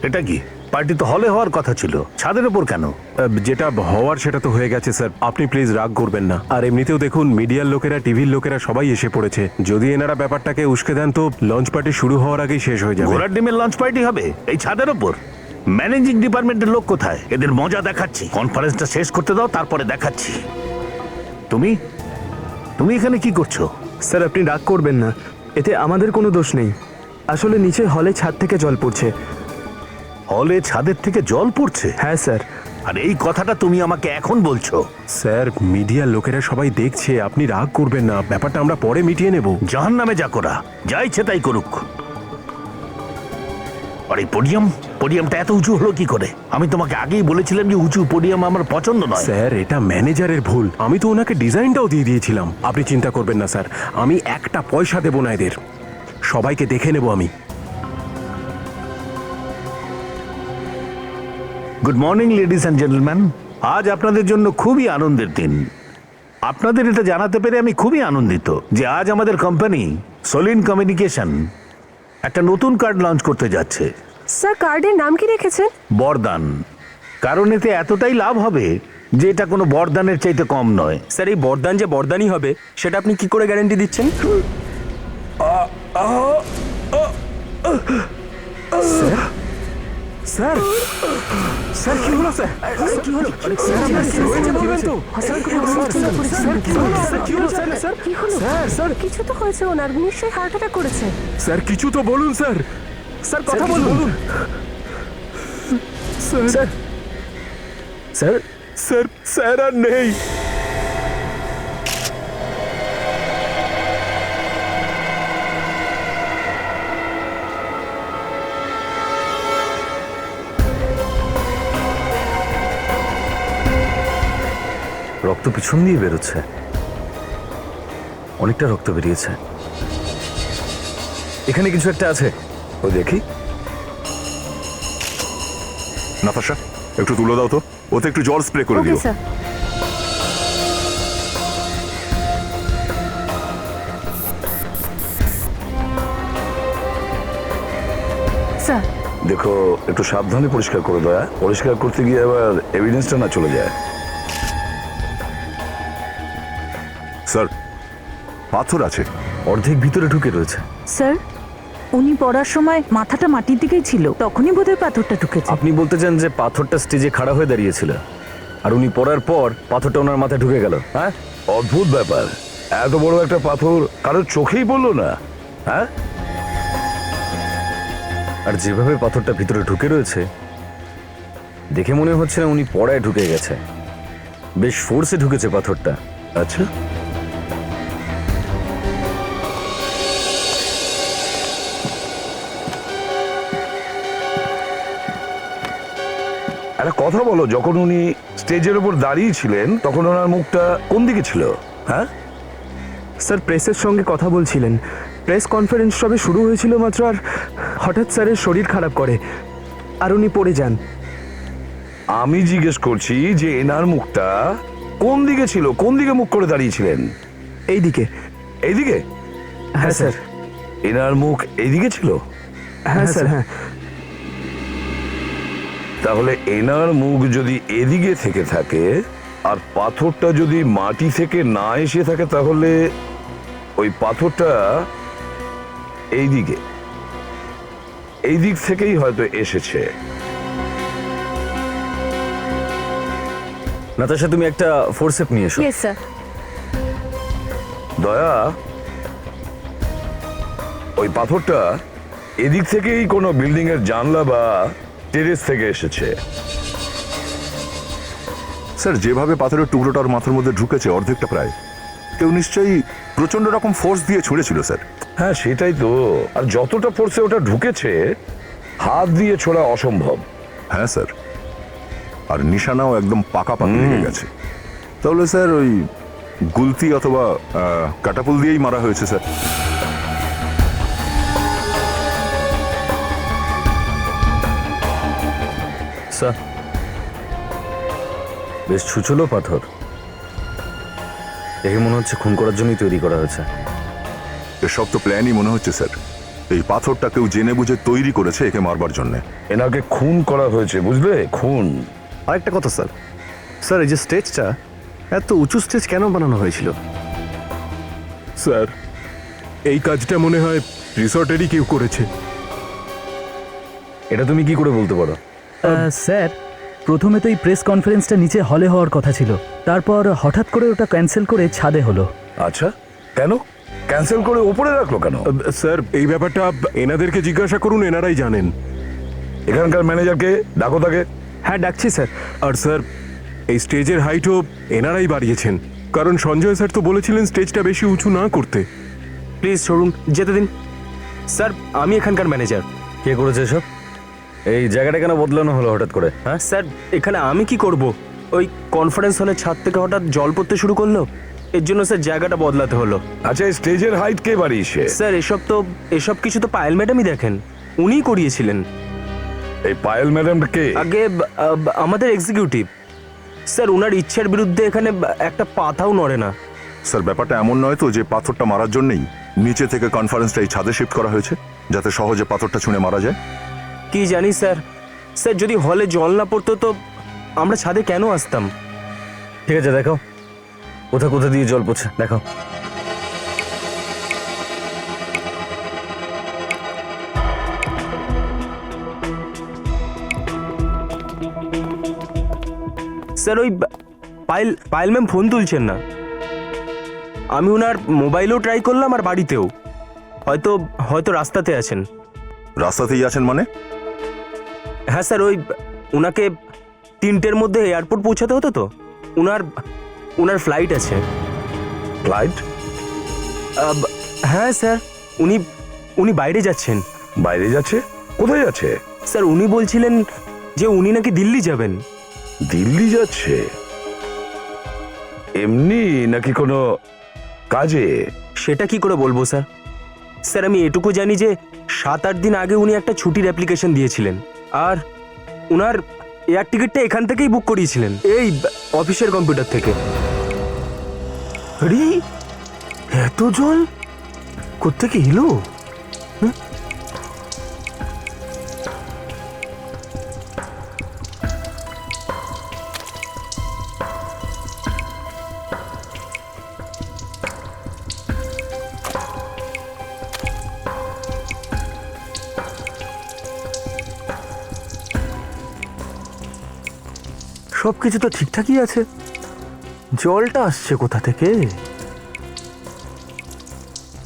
এটা কি পার্টি তো হলে হওয়ার কথা ছিল, ছাদের ওপর কেন? যেটা হওয়ার সেটা তো হয়ে গেছে স্যার, আপনি প্লিজ রাগ করবেন না। আর এমনিতেও দেখুন মিডিয়ার লোকেরা, টিভির লোকেরা সবাই এসে পড়েছে। যদি এনারা ব্যাপারটাকে উস্কে দেন তো লঞ্চ পার্টি শুরু হওয়ার আগেই শেষ হয়ে যাবে। ঘোড়ার ডিমের লঞ্চ পার্টি হবে এই ছাদের ওপর? ম্যানেজিং ডিপার্টমেন্টের লোক কোথায়? এদের মজা দেখাচ্ছি। কনফারেন্সটা শেষ করতে দাও, তারপরে দেখাচ্ছি। তুমি তুমি এখানে কি করছো? স্যার আপনি রাগ করবেন না, এতে আমাদের কোনো দোষ নেই। আসলে নিচে হলে ছাদ থেকে জল পড়ছে। হলে ছাদের থেকে জল পড়ছে? হ্যাঁ স্যার। আর এই কথাটা তুমি আমাকে এখন বলছো? স্যার মিডিয়ার লোকেরা সবাই দেখছে, আপনি রাগ করবেন না, ব্যাপারটা আমরা পরে মিটিয়ে নেব। জাহান্নামে যা করা, যা ইচ্ছে তাই করুক। আর এই পোডিয়ামটা এত উঁচু হলো কি করে? আমি তোমাকে আগেই বলেছিলাম যে উঁচু পোডিয়াম আমার পছন্দ নয়। স্যার এটা ম্যানেজারের ভুল, আমি তো ওনাকে ডিজাইনটাও দিয়ে দিয়েছিলাম। আপনি চিন্তা করবেন না স্যার, আমি একটা পয়সা দেবো না এদের, সবাইকে দেখে নেব আমি। Good morning ladies and gentleman. আজ আপনাদের জন্য খুবই আনন্দের দিন। আপনাদের এটা জানাতে পেরে আমি খুবই আনন্দিত যে আজ আমাদের কোম্পানি সোলিন কমিউনিকেশন একটা নতুন কার্ড লঞ্চ করতে যাচ্ছে। স্যার কার্ডের নাম কি রেখেছেন? বরদান। কারণ এতে এতটাই লাভ হবে যে এটা কোনো বরদানের চাইতে কম নয়। স্যার এই বরদান যে বরদানই হবে সেটা আপনি কি করে গ্যারান্টি দিচ্ছেন? স্যার স্যার কি হলো স্যার? কি হলো? স্যার কিছু তো হয়েছে ওনার, নিশ্চয়ই হার্ট অ্যাটাক করেছে। স্যার কিছু তো বলুন স্যার। স্যার কথা বলুন। স্যার স্যার স্যার স্যার আর নেই। রক্ত পিছন দিয়ে বেরোচ্ছে, অনেকটা রক্ত বেরিয়েছে। এখানে কিছু একটা আছে, ও দেখি। নাতাশা একটু তুলে দাও তো, ওতে একটু জল স্প্রে করে ওকে দিও। স্যার। স্যার দেখো একটু সাবধানে পরিষ্কার করে দয়া, পরিষ্কার করতে গিয়ে আবার এভিডেন্সটা না চলে যায়। স্যার পাথর আছে। অর্ধেক ভিতরে ঢুকে রয়েছে। স্যার উনি পড়ার সময় মাথাটা মাটির দিকেই ছিল, তখনই বোধহয় পাথরটা ঢুকেছে। আপনি বলতে চান যে পাথরটা স্টেজে খাড়া হয়ে দাঁড়িয়েছিল আর উনি পড়ার পর পাথরটা ওনার মাথায় ঢুকে গেল? হ্যাঁ, অদ্ভুত ব্যাপার। এত বড় একটা পাথর কারোর চোখেই পড়লো না। হ্যাঁ, আর যেভাবে পাথরটা ভিতরে ঢুকে রয়েছে দেখে মনে হচ্ছে না উনি পড়ায় ঢুকে গেছে, বেশ ফোর্সে ঢুকেছে পাথরটা। আচ্ছা, একটা কথা বলো, যখন উনি স্টেজের উপর দাঁড়িয়ে ছিলেন তখন ওনার মুখটা কোন দিকে ছিল? হ্যাঁ স্যার প্রেসের সঙ্গে কথা বলছিলেন, প্রেস কনফারেন্স সবে শুরু হয়েছিল মাত্র, আর হঠাৎ স্যারের শরীর খারাপ করে আর উনি পড়ে যান। আমি জিজ্ঞেস করছি যে এনার মুখটা কোন দিকে ছিল, কোন দিকে মুখ করে দাঁড়িয়েছিলেন? এইদিকে। এইদিকে? হ্যাঁ স্যার। এনার মুখ এইদিকে ছিল? হ্যাঁ স্যার। হ্যাঁ। তাহলে এনার মুখ যদি এদিকে থেকে থাকে আর পাথরটা যদি মাটি থেকে না এসে থাকে, তাহলে ওই পাথরটা এইদিকে, এই দিক থেকেই হয়তো এসেছে। নাতাশা তুমি একটা ফোরসেপ নিয়ে এসো। Yes sir. দয়া, ওই পাথরটা এদিক থেকেই কোনো বিল্ডিং এর জানলা বা টেরেস থেকে এসেছে। স্যার যেভাবে পাথরের টুকরোটা ওর মাথার মধ্যে ঢুকেছে, অর্ধেকটা প্রায়, কেউ নিশ্চয়ই প্রচন্ড রকম ফোর্স দিয়ে ছুঁড়েছিল স্যার। হ্যাঁ সেটাই তো, আর যতটা ফোর্সে ওটা ঢুকেছে হাত দিয়ে ছোড়া অসম্ভব। হ্যাঁ স্যার, আর নিশানাও একদম পাকাপাকি লেগে গেছে। তাহলে স্যার ওই গুলতি অথবা কাটাপুল দিয়েই মারা হয়েছে স্যার। স্যার বেশ ছুচলো পাথর, দেখে মনে হচ্ছে খুন করার জন্যই তৈরি করা হয়েছে। এসব তো প্ল্যানই মনে হচ্ছে স্যার। এই পাথরটা কেউ জেনে বুঝে তৈরি করেছে একে মারবার জন্য। এনাকে খুন করা হয়েছে, বুঝলে? খুন। আরেকটা কথা স্যার, স্যার এই যে স্টেজটা, এত উঁচু স্টেজ কেন বানানো হয়েছিল? স্যার এই কাজটা মনে হয় রিসর্টেরই কেউ করেছে। এটা তুমি কি করে বলতে পারো? স্যার প্রথমে তো এই প্রেস কনফারেন্সটা নিচে হলে হওয়ার কথা ছিল, তারপর হঠাৎ করে ওটা ক্যান্সেল করে ছাদে হলো। আচ্ছা, কেন ক্যান্সেল করে উপরে রাখলো কেন? স্যার এই ব্যাপারটা এনাদেরকে জিজ্ঞাসা করুন, এনারাই জানেন। এখানকার ম্যানেজারকে ডাকো তাকে। হ্যাঁ ডাকছি স্যার। আর স্যার এই স্টেজের হাইটও এনারাই বাড়িয়েছেন, কারণ সঞ্জয় স্যার তো বলেছিলেন স্টেজটা বেশি উঁচু না করতে। প্লিজ সরুন, যেতে দিন। স্যার আমি এখানকার ম্যানেজার। কে করেছে এসব? এই জায়গাটা কেন বদলানো হলো হঠাৎ করে? হ্যাঁ স্যার, এখানে আমি কি করব? ওই কনফারেন্স হলের ছাদ থেকে হঠাৎ জল পড়তে শুরু করলো, এর জন্য স্যার জায়গাটা বদলাতে হলো। আচ্ছা, এই স্টেজের হাইট কে বাড়িয়েছে? স্যার এসব কিছু তো পায়েল ম্যাডামই দেখেন, উনিই করিয়েছিলেন। এই পায়েল ম্যাডামটা কে? আগে আমাদের এক্সিকিউটিভ। স্যার ওনার ইচ্ছার বিরুদ্ধে এখানে একটা পাতাও নড়ে না। স্যার ব্যাপারটা এমন নয় তো যে পাথরটা মারার জন্যই নিচে থেকে কনফারেন্সটা এই ছাদে শিফট করা হয়েছে, যাতে সহজে পাথরটা ছুঁড়ে মারা যায়? কি জানি স্যার। স্যার যদি হলে জল না পড়তো তো আমরা ছাদে কেন আসতাম? ঠিক আছে, দেখো কোথা কোথা দিয়ে জল পড়ছে, দেখো। স্যার ওই পায়েল ম্যাম ফোন তুলছেন না। আমি ওনার মোবাইলেও ট্রাই করলাম আর বাড়িতেও। হয়তো রাস্তাতে আছেন। রাস্তাতেই আছেন মানে? হ্যাঁ স্যার, ওনাকে 3টের মধ্যে এয়ারপোর্ট পৌঁছাতে হতো তো, ওনার ফ্লাইট আছে। ফ্লাইট? হ্যাঁ স্যার, উনি বাইরে যাচ্ছেন। বাইরে যাচ্ছে? কোথায় যাচ্ছে? স্যার উনি বলছিলেন যে উনি নাকি দিল্লি যাবেন। দিল্লি যাচ্ছে? এমনি নাকি কোনো কাজে? সেটা কি করে বলবো স্যার। স্যার আমি এটুকু জানি যে 7-8 দিন আগে উনি একটা ছুটির অ্যাপ্লিকেশন দিয়েছিলেন, আর উনার এয়ার টিকিটটা এখান থেকেই বুক করিয়েছিলেন, এই অফিসের কম্পিউটার থেকে। আরে এত জল কোত্থেকে এলো? সবকিছু তো ঠিকঠাকই আছে, জলটা আসছে কোথা থেকে?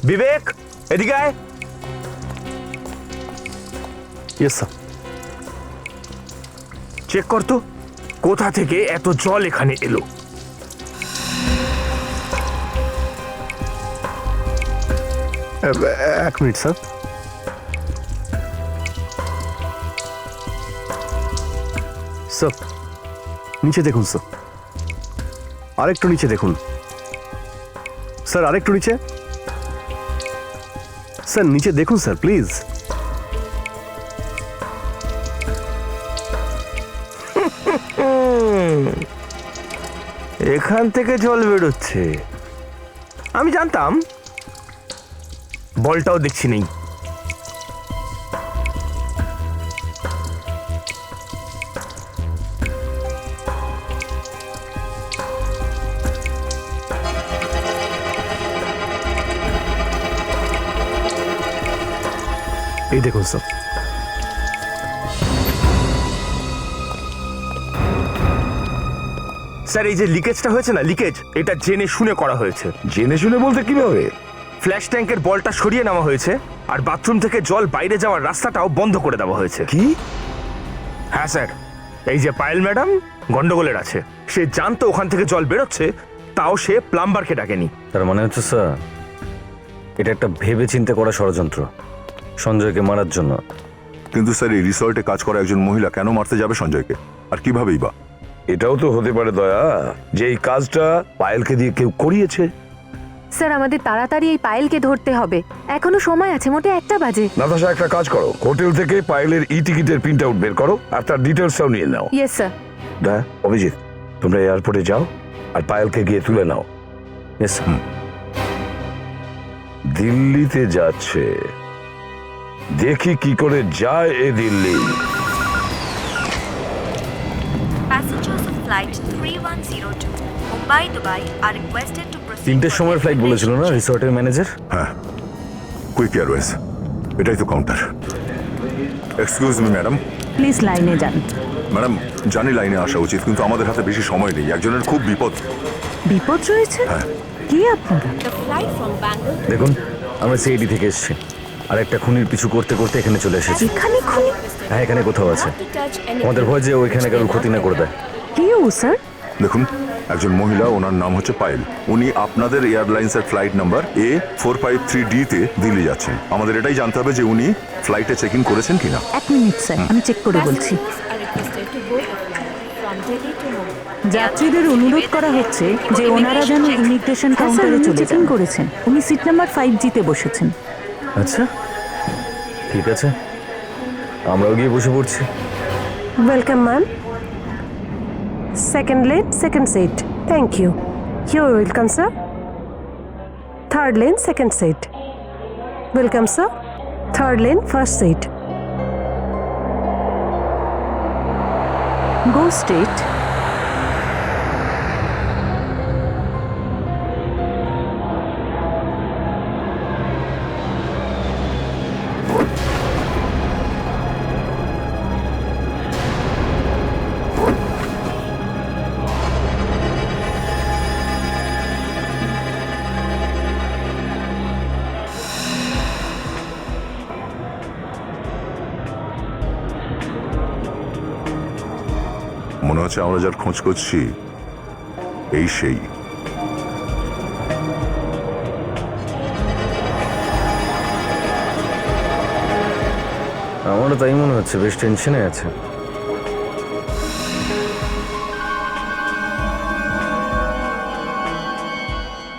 বিবেক এদিকে আয়। Yes sir. চেক কর তো কোথা থেকে এত জল এখানে এলো। এক মিনিট স্যার। স্যার নিচে দেখুন স্যার, আরেকটু নিচে দেখুন স্যার, আরেকটু নিচে স্যার, নিচে দেখুন স্যার প্লিজ। এখান থেকে জল বেরোচ্ছে, আমি জানতাম। বলটাও দেখছি নেই। এই দেখুন স্যার, স্যার এই যে লিকেজটা হয়েছে না, লিকেজ এটা জেনে শুনে করা হয়েছে। জেনে শুনে বলতে কিভাবে? ফ্ল্যাশ ট্যাঙ্কের বলটা সরিয়ে নেওয়া হয়েছে, আর বাথরুম থেকে জল বাইরে যাওয়ার রাস্তাটাও বন্ধ করে দেওয়া হয়েছে। কি? হ্যাঁ স্যার, এই যে পায়েল ম্যাডাম গন্ডগোলের আছে, সে জানতো ওখান থেকে জল বেরোচ্ছে, তাও সে প্লাম্বারকে ডাকেনি। তার মানে হচ্ছে স্যার এটা একটা ভেবে চিন্তে করা ষড়যন্ত্র সঞ্জয়কে মারার জন্য। কিন্তু স্যার এই রিসর্টে কাজ করা একজন মহিলা কেন মারতে যাবে সঞ্জয়কে, আর কিভাবেই বা? এটাও তো হতে পারে দয়া যে এই কাজটা পায়েলকে দিয়ে কেউ করিয়েছে। স্যার আমাদের তাড়াতাড়ি এই পায়েলকে ধরতে হবে, এখনো সময় আছে, মোটে 1টা বাজে। নাতাশা, একটা কাজ করো, হোটেল থেকে পায়েলের টিকিটের প্রিন্ট আউট বের করো আর তার ডিটেলসটাও নিয়ে নাও। Yes sir. দয়া, অভিজিৎ, তোমরা এয়ারপোর্টে যাও আর পায়েলকে গিয়ে তুলে নাও। দিল্লিতে যাচ্ছে, দেখি কি করে যায় এ Delhi. Passengers of flight 3102 Mumbai Dubai are requested to proceed. 3টের সময় ফ্লাইট বলেছিল না রিসর্টের ম্যানেজার? হ্যাঁ, কুইক এয়ারওয়েজ, এটাই তো counter. Excuse me madam. Please লাইনে যান। ম্যাডাম, জানি লাইনে আসা উচিত, কিন্তু আমাদের হাতে বেশি সময় নেই, একজনের খুব বিপদ। বিপদ রয়েছে? হ্যাঁ। কি আপনারা? The flight from Bangalore. দেখুন, আমরা সিআইডি থেকে এসেছি, আর একটা খুনির পিছু করতে করতে এখানে চলে এসেছি। এখানে খুনি? হ্যাঁ, এখানে কোথাও আছে। Not to touch any. আমাদের ভয় যে ওইখানে কারোর ক্ষতি না করে দেয়। কেউ স্যার? দেখুন, একজন মহিলা, ওনার নাম হচ্ছে পায়েল। উনি আপনাদের এয়ারলাইন্সের ফ্লাইট নাম্বার A453D তে দিল্লি যাচ্ছেন। আমাদের এটাই জানতে হবে যে উনি ফ্লাইটে চেক ইন করেছেন কিনা। 1 মিনিট স্যার, আমি চেক করে বলছি। Passengers are requested to board the flight from Delhi to Mumbai. যাত্রীদের অনুরোধ করা হচ্ছে যে ওনারা যেন ইমিগ্রেশন কাউন্টারে চলে যান। করেছেন, উনি সিট নাম্বার 5G তে বসেছেন। আচ্ছা, ঠিক আছে, আমরাও গিয়ে বসে পড়ছি। Welcome, ma'am. Second lane, second seat. Thank you. You're welcome, sir. Third lane, second seat. Welcome, sir. Third lane, first seat. Go straight. মনে হচ্ছে আমরা যার খোঁজ করছি এই সেই। আমারও তাই মনে হচ্ছে, বেশ টেনশনে আছে।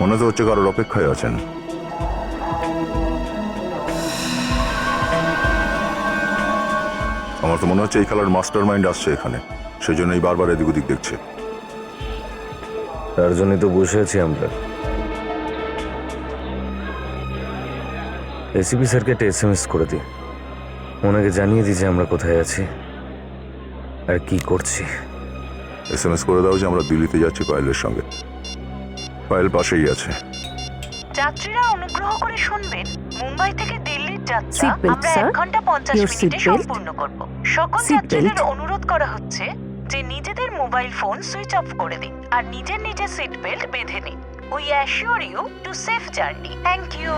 মনে তো হচ্ছে কারোর অপেক্ষায় আছেন। আমার তো মনে হচ্ছে এই খেলার মাস্টার মাইন্ড আসছে এখানে, সেই জন্যই বারবার এদিক ওদিক দেখছে। তার জন্যই তো বসে আছি আমরা। এসিপি স্যারকে একটা SMS করে দিই, ওনাকে জানিয়ে দিই যে আমরা কোথায় আছি আর কি করছি। SMS করে দাও যে আমরা দিল্লিতে যাচ্ছি পায়েলের সঙ্গে। পায়েল পাশেই আছে। যাত্রীরা অনুগ্রহ করে শুনবেন, মুম্বাই থেকে দিল্লির যাত্রা Seat belt, আমরা sir. 1 ঘন্টা 50 Your মিনিটে seat belt. সম্পূর্ণ করব। সকল Seat যাত্রীদের belt. অনুরোধ করা হচ্ছে যে নিজেদের মোবাইল ফোন সুইচ অফ করে দিন আর নিজের নিজের সিট বেল্ট বেঁধে নিন। We assure you to safe journey. Thank you.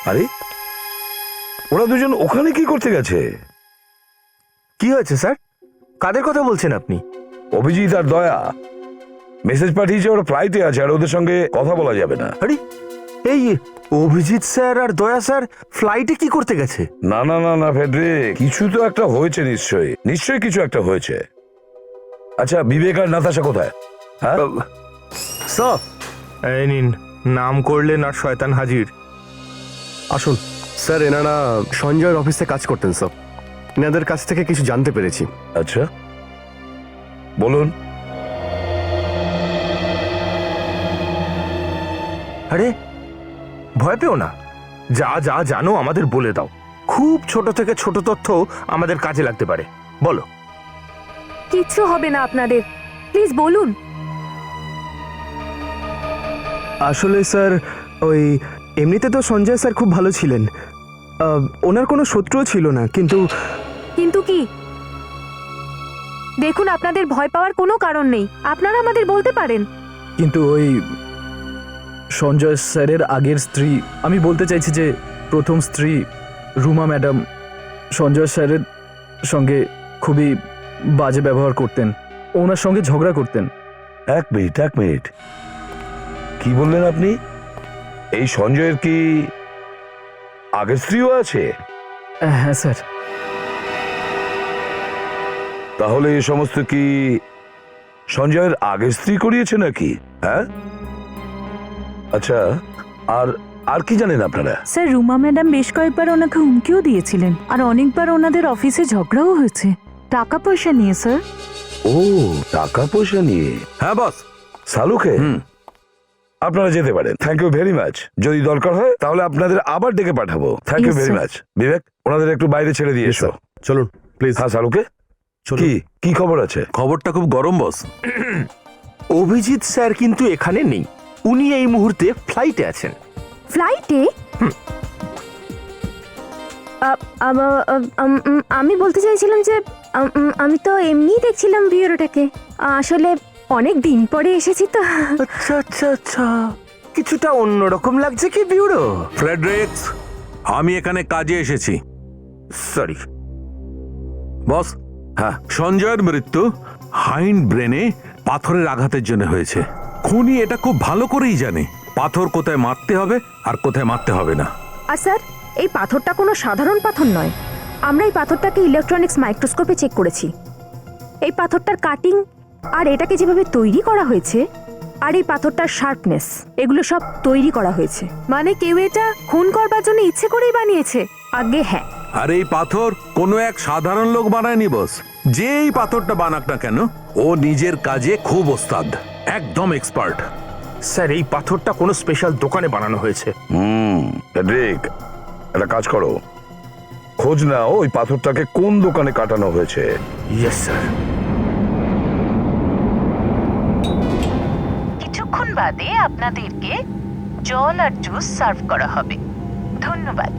আরে, ওরা দুজন ওখানে কি করতে গেছে? কি হয়েছে স্যার? কাদের কথা বলছেন আপনি? অভিজিৎ আর দয়া মেসেজ পাঠিয়েছে ওরা ফ্লাইটে আছে আর ওদের সঙ্গে কথা বলা যাবে না। আরে, এই অভিজিৎ স্যার আর দয়া স্যার ফ্লাইটে কি করতে গেছে? না না না না ফেডরিক, কিছু তো একটা হয়েছে, নিশ্চয়ই নিশ্চয়ই কিছু একটা হয়েছে। আচ্ছা, বিবেক আর নাতাশা কোথায়? হ্যাঁ, স্যার এই নিন, নাম করলেন আর শয়তান হাজির। আসুন স্যার, এনারা সঞ্জয়ের অফিসে কাজ করতেন স্যার, এনাদের কাছ থেকে কিছু জানতে পেরেছি। আচ্ছা বলুন। আরে, ভয় পেও না, যা যা জানো আমাদের বলে দাও। খুব ছোট থেকে ছোট তথ্য আমাদের কাজে লাগতে পারে। বলো। কিচ্ছু হবে না আপনাদের, প্লিজ বলুন। আসলে স্যার, ওই এমনিতে তো সঞ্জয় স্যার খুব ভালো ছিলেন, ওনার কোনো শত্রুও ছিল না, কিন্তু কিন্তু কি? দেখুন, আপনাদের ভয় পাওয়ার কোনো কারণ নেই, আপনারা আমাদের বলতে পারেন। কিন্তু ওই সঞ্জয় স্যারের আগের স্ত্রী, আমি বলতে চাইছি যে প্রথম স্ত্রী রুমা ম্যাডাম সঞ্জয় স্যারের সঙ্গে খুবই বাজে ব্যবহার করতেন, ওনার সঙ্গে ঝগড়া করতেন। এক মিনিট, কি বললেন আপনি? এই সঞ্জয়ের কি আগের স্ত্রীও আছে? হ্যাঁ স্যার। তাহলে এই সমস্ত কি সঞ্জয়ের আগের স্ত্রী করিয়েছে নাকি? হ্যাঁ, আচ্ছা, আর আর কি জানেন আপনারা? স্যার রুমা ম্যাডাম বেশ কয়েকবার ওনাকে হুমকিও দিয়েছিলেন আর অনেকবার ওনাদের অফিসে ঝগড়াও হয়েছে টাকা পয়সা নিয়ে স্যার। ও, টাকা পয়সা নিয়ে? হ্যাঁ বস। সালুকে আপনারা যেতে পারেন। Thank you very much. যদি দরকার হয় তাহলে আপনাদের আবার ডেকে পাঠাবো। Thank you Yes, very sir. Much. Vivek, ওনাদের একটু বাইরে ছেড়ে দিয়ে এসো। চলুন প্লিজ। হ্যাঁ সালুকে, কি কি খবর আছে? খবরটা খুব গরম বস। অভিজিৎ স্যার কিন্তু এখানে নেই, উনি এই মুহূর্তে ফ্লাইটে আছেন। ফ্লাইটে? আমি বলতে চাইছিলাম যে আমি তো এমনিই দেখছিলাম বিউরোটাকে, আসলে অনেক দিন পরে এসেছি তো। আচ্ছা আচ্ছা আচ্ছা, কিছুটা অন্যরকম লাগছে কি বিউরো? ফ্রেডরিক্স, আমি এখানে কাজে এসেছি। সরি বস, হ্যাঁ, সঞ্জয়ের মৃত্যু হাইন্ড ব্রেনে পাথরের আঘাতের জন্য হয়েছে। খুনি এটা খুব ভালো করেই জানে পাথর কোথায় মারতে হবে আর কোথায় মারতে হবে না। আর স্যার, এই পাথরটা কোনো সাধারণ পাথর নয়। আমরা এই পাথরটাকে ইলেকট্রনিক্স মাইক্রোস্কোপে চেক করেছি। এই পাথরটার কাটিং আর এটাকে যেভাবে তৈরি করা হয়েছে আর এই পাথরটার শার্পনেস, এগুলো সব তৈরি করা হয়েছে। মানে কেউ এটা খুন করবার জন্য ইচ্ছে করেই বানিয়েছে? আগে হ্যাঁ। আর এই পাথর কোনো এক সাধারণ লোক বানায়নি বস। যে এই পাথরটা বানাক না কেন, ও নিজের কাজে খুব ওস্তাদ, একদম এক্সপার্ট। স্যার, এই পাথরটা কোনো স্পেশাল দোকানে বানানো হয়েছে। ফ্রেডরিক, একটা কাজ করো, খোঁজ নাও ওই পাথরটাকে কোন দোকানে কাটানো হয়েছে। Yes sir. কিছুক্ষণ বাদে আপনাদেরকে জল আর জুস সার্ভ করা হবে। ধন্যবাদ।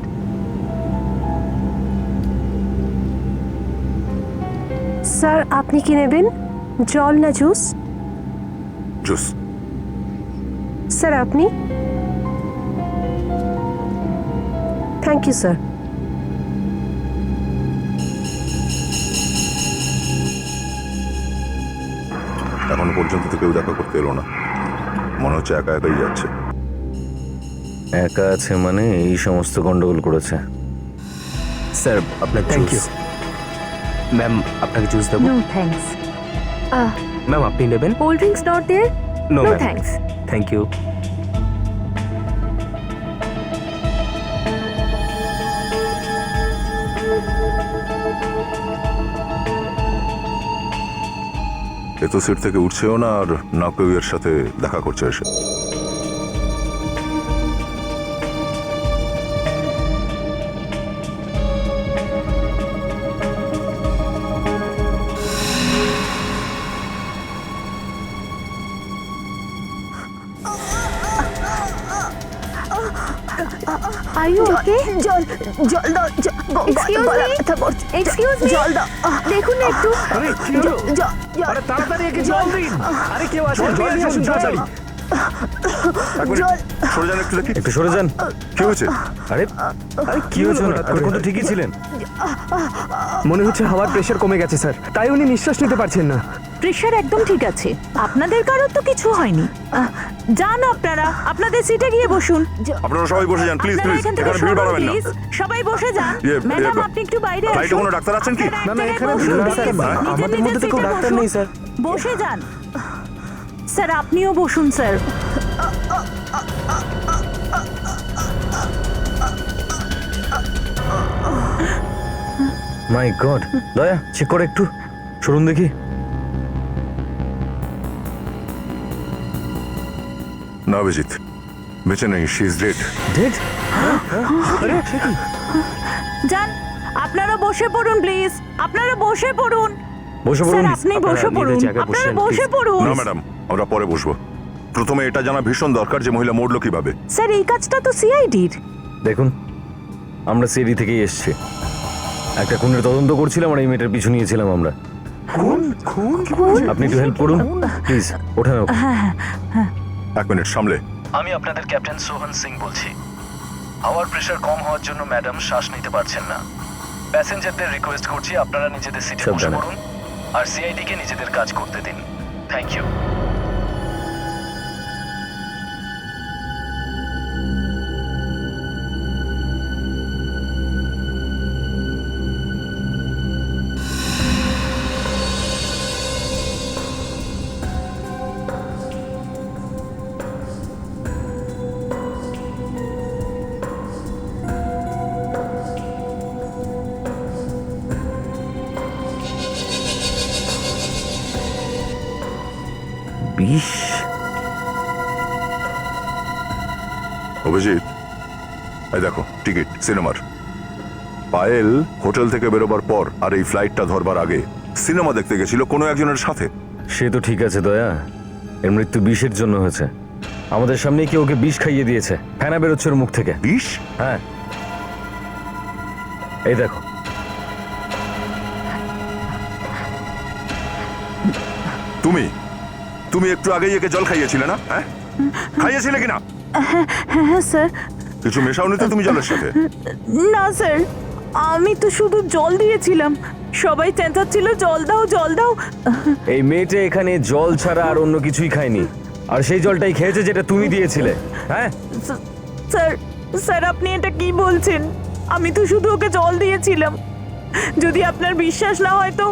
স্যার, আপনি কি নেবেন, জল না জুস? জুস। স্যার আপনি? Thank you sir. এখনো পর্যন্ত তো কেউ দেখা করতে এলো না, মনে হচ্ছে একা একাই যাচ্ছে। একা আছে মানে এই সমস্ত গন্ডগোল করেছে। স্যার আপনার Thank জুস। ম্যাম আপনাকে জুস দেবো? No thanks. ম্যাম আপনি নেবেন? Cold drinks not there? No no ma'am. Thanks. Thank you. এ তো সিট থেকে উঠছেও না, আর না কেউ এর সাথে দেখা করছে এসে। Are you okay? জল জল দাও। Excuse me. জল দাও। দেখুন না একটু। আরে তাড়াতাড়ি একে জল দিন। আরে কেউ আছে, জল নিয়ে আসুন তাড়াতাড়ি। সরে যান একটু দেখি। একটু সরে যান। কি হয়েছে? আরে আরে কি হয়েছে? এখন তো ঠিকই ছিলেন। মনে হচ্ছে হাওয়ার প্রেশার কমে গেছে স্যার, তাই উনি নিঃশ্বাস নিতে পারছেন না। প্রেশার একদম ঠিক আছে, আপনাদের কারোর তো কিছু হয়নি। যান আপনারা আপনাদের সিটে গিয়ে বসুন। আপনারা সবাই বসে যান প্লিজ, আপনারা প্লিজ। এখান থেকে এখানে ভিড় সরুন, বাড়াবেন না। please। সবাই বসে যান। ইয়ে, ম্যাডাম ইয়ে, আপনি একটু বাইরে ফ্লাইটে আসুন। কোনো ডাক্তার আছেন কি? আপনারা না, এক এখানে জায়গায় না, বসুন, স্যার, please। নিজের আমাদের নিজের মধ্যে তো কেউ সিটে ডাক্তার বসুন। নেই, স্যার। বসে যান। স্যার আপনিও বসুন স্যার। মাই গড, দয়া চেক করে একটু সরুন দেখি। না অভিজিৎ, বেঁচে নেই, শি ইজ ডেড। ডেড? যান আপনারা বসে পড়ুন প্লিজ, আপনারা বসে পড়ুন। বসে স্যার পড়ুন। আপনি বসে আপনারা পড়ুন, নিজের জায়গায় আপনারা বসেন, বসে please। পড়ুন। না ম্যাডাম, আমরা পরে বসবো। প্রথমে এটা জানা ভীষণ দরকার যে মহিলা মরলো কিভাবে। স্যার এই কাজটা তো সিআইডির। দেখুন, আমরা সিডি থেকেই এসেছি। একটা খুনের তদন্ত করছিলাম আর এই মেয়েটার পিছু নিয়েছিলাম আমরা। আপনি একটু হেল্প করুন প্লিজ, ওঠানো। এক মিনিট সামলে। আমি আপনাদের ক্যাপ্টেন সোহন সিং বলছি। হাওয়ার প্রেশার কম হওয়ার জন্য ম্যাডাম শ্বাস নিতে পারছেন না। প্যাসেঞ্জারদের রিকোয়েস্ট করছি আপনারা নিজেদের সিটে বসে সাবধানে। পড়ুন আর সিআইডি কে নিজেদের কাজ করতে দিন। Thank you. বিষ। অভিজিৎ, এই দেখো টিকিট সিনেমার। পায়েল হোটেল থেকে বেরোবার পর আর এই ফ্লাইটটা ধরবার আগে সিনেমা দেখতে গেছিল কোনো একজনের সাথে। সে তো ঠিক আছে দয়া, এর মৃত্যু বিষের জন্য হয়েছে। আমাদের সামনেই কেউ ওকে বিষ খাইয়ে দিয়েছে, ফেনা বেরোচ্ছে ওর মুখ থেকে। বিষ? হ্যাঁ, এই দেখো। তুমি তুমি একটু আগেই একে জল খাইয়েছিলে না? হ্যাঁ, খাইয়েছিলে কিনা? হ্যাঁ স্যার। কিছু মেশাওনি তো তুমি জলের সাথে? না স্যার, আমি তো শুধু জল দিয়েছিলাম। সবাই চেঁচাচ্ছিল জল দাও জল দাও। এই মেয়েটা এখানে জল ছাড়া আর অন্য কিছুই খায়নি, আর সেই জলটাই খেয়েছে যেটা তুমি দিয়েছিলে। হ্যাঁ স্যার, স্যার আপনি এটা কি বলছেন? আমি তো শুধু ওকে জল দিয়েছিলাম। যদি আপনার বিশ্বাস না হয় তো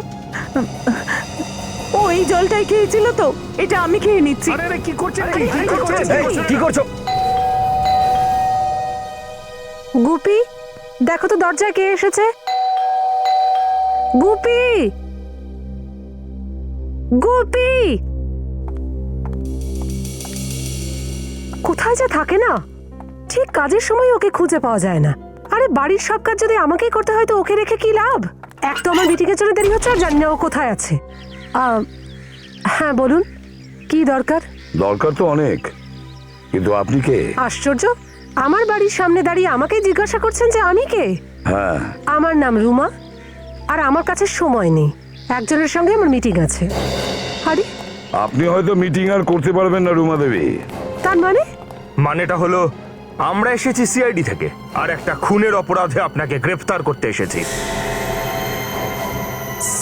ও এই জলটাই খেয়েছিল, তো এটা আমি খেয়ে নিচ্ছি। কি করছেন? কি করছো? গুপি, দেখো তো দরজায় কে এসেছে। গুপি, গুপি কোথায় যে থাকে না, ঠিক কাজের সময় ওকে খুঁজে পাওয়া যায় না। আরে বাড়ির সব কাজ যদি আমাকেই করতে হয় তো ওকে রেখে কি লাভ? এক তো আমার মিটিংয়ের জন্য দেরি হচ্ছে, আর জানি না ও কোথায় আছে। হ্যাঁ বলুন, কি দরকার? দরকার তো অনেক, কিন্তু আপনি কে? আশ্চর্য, আমার বাড়ির সামনে দাঁড়িয়ে আমাকে জিজ্ঞাসা করছেন যে আমি কে? হ্যাঁ, আমার নাম রুমা, আর আমার কাছে সময় নেই, একজনের সঙ্গে আমার মিটিং আছে। আরে আপনি হয়তো মিটিং আর করতে পারবেন না রুমা দেবী। তার মানে? মানেটা হলো আমরা এসেছি সিআইডি থেকে, আর একটা খুনের অপরাধে আপনাকে গ্রেফতার করতে এসেছি।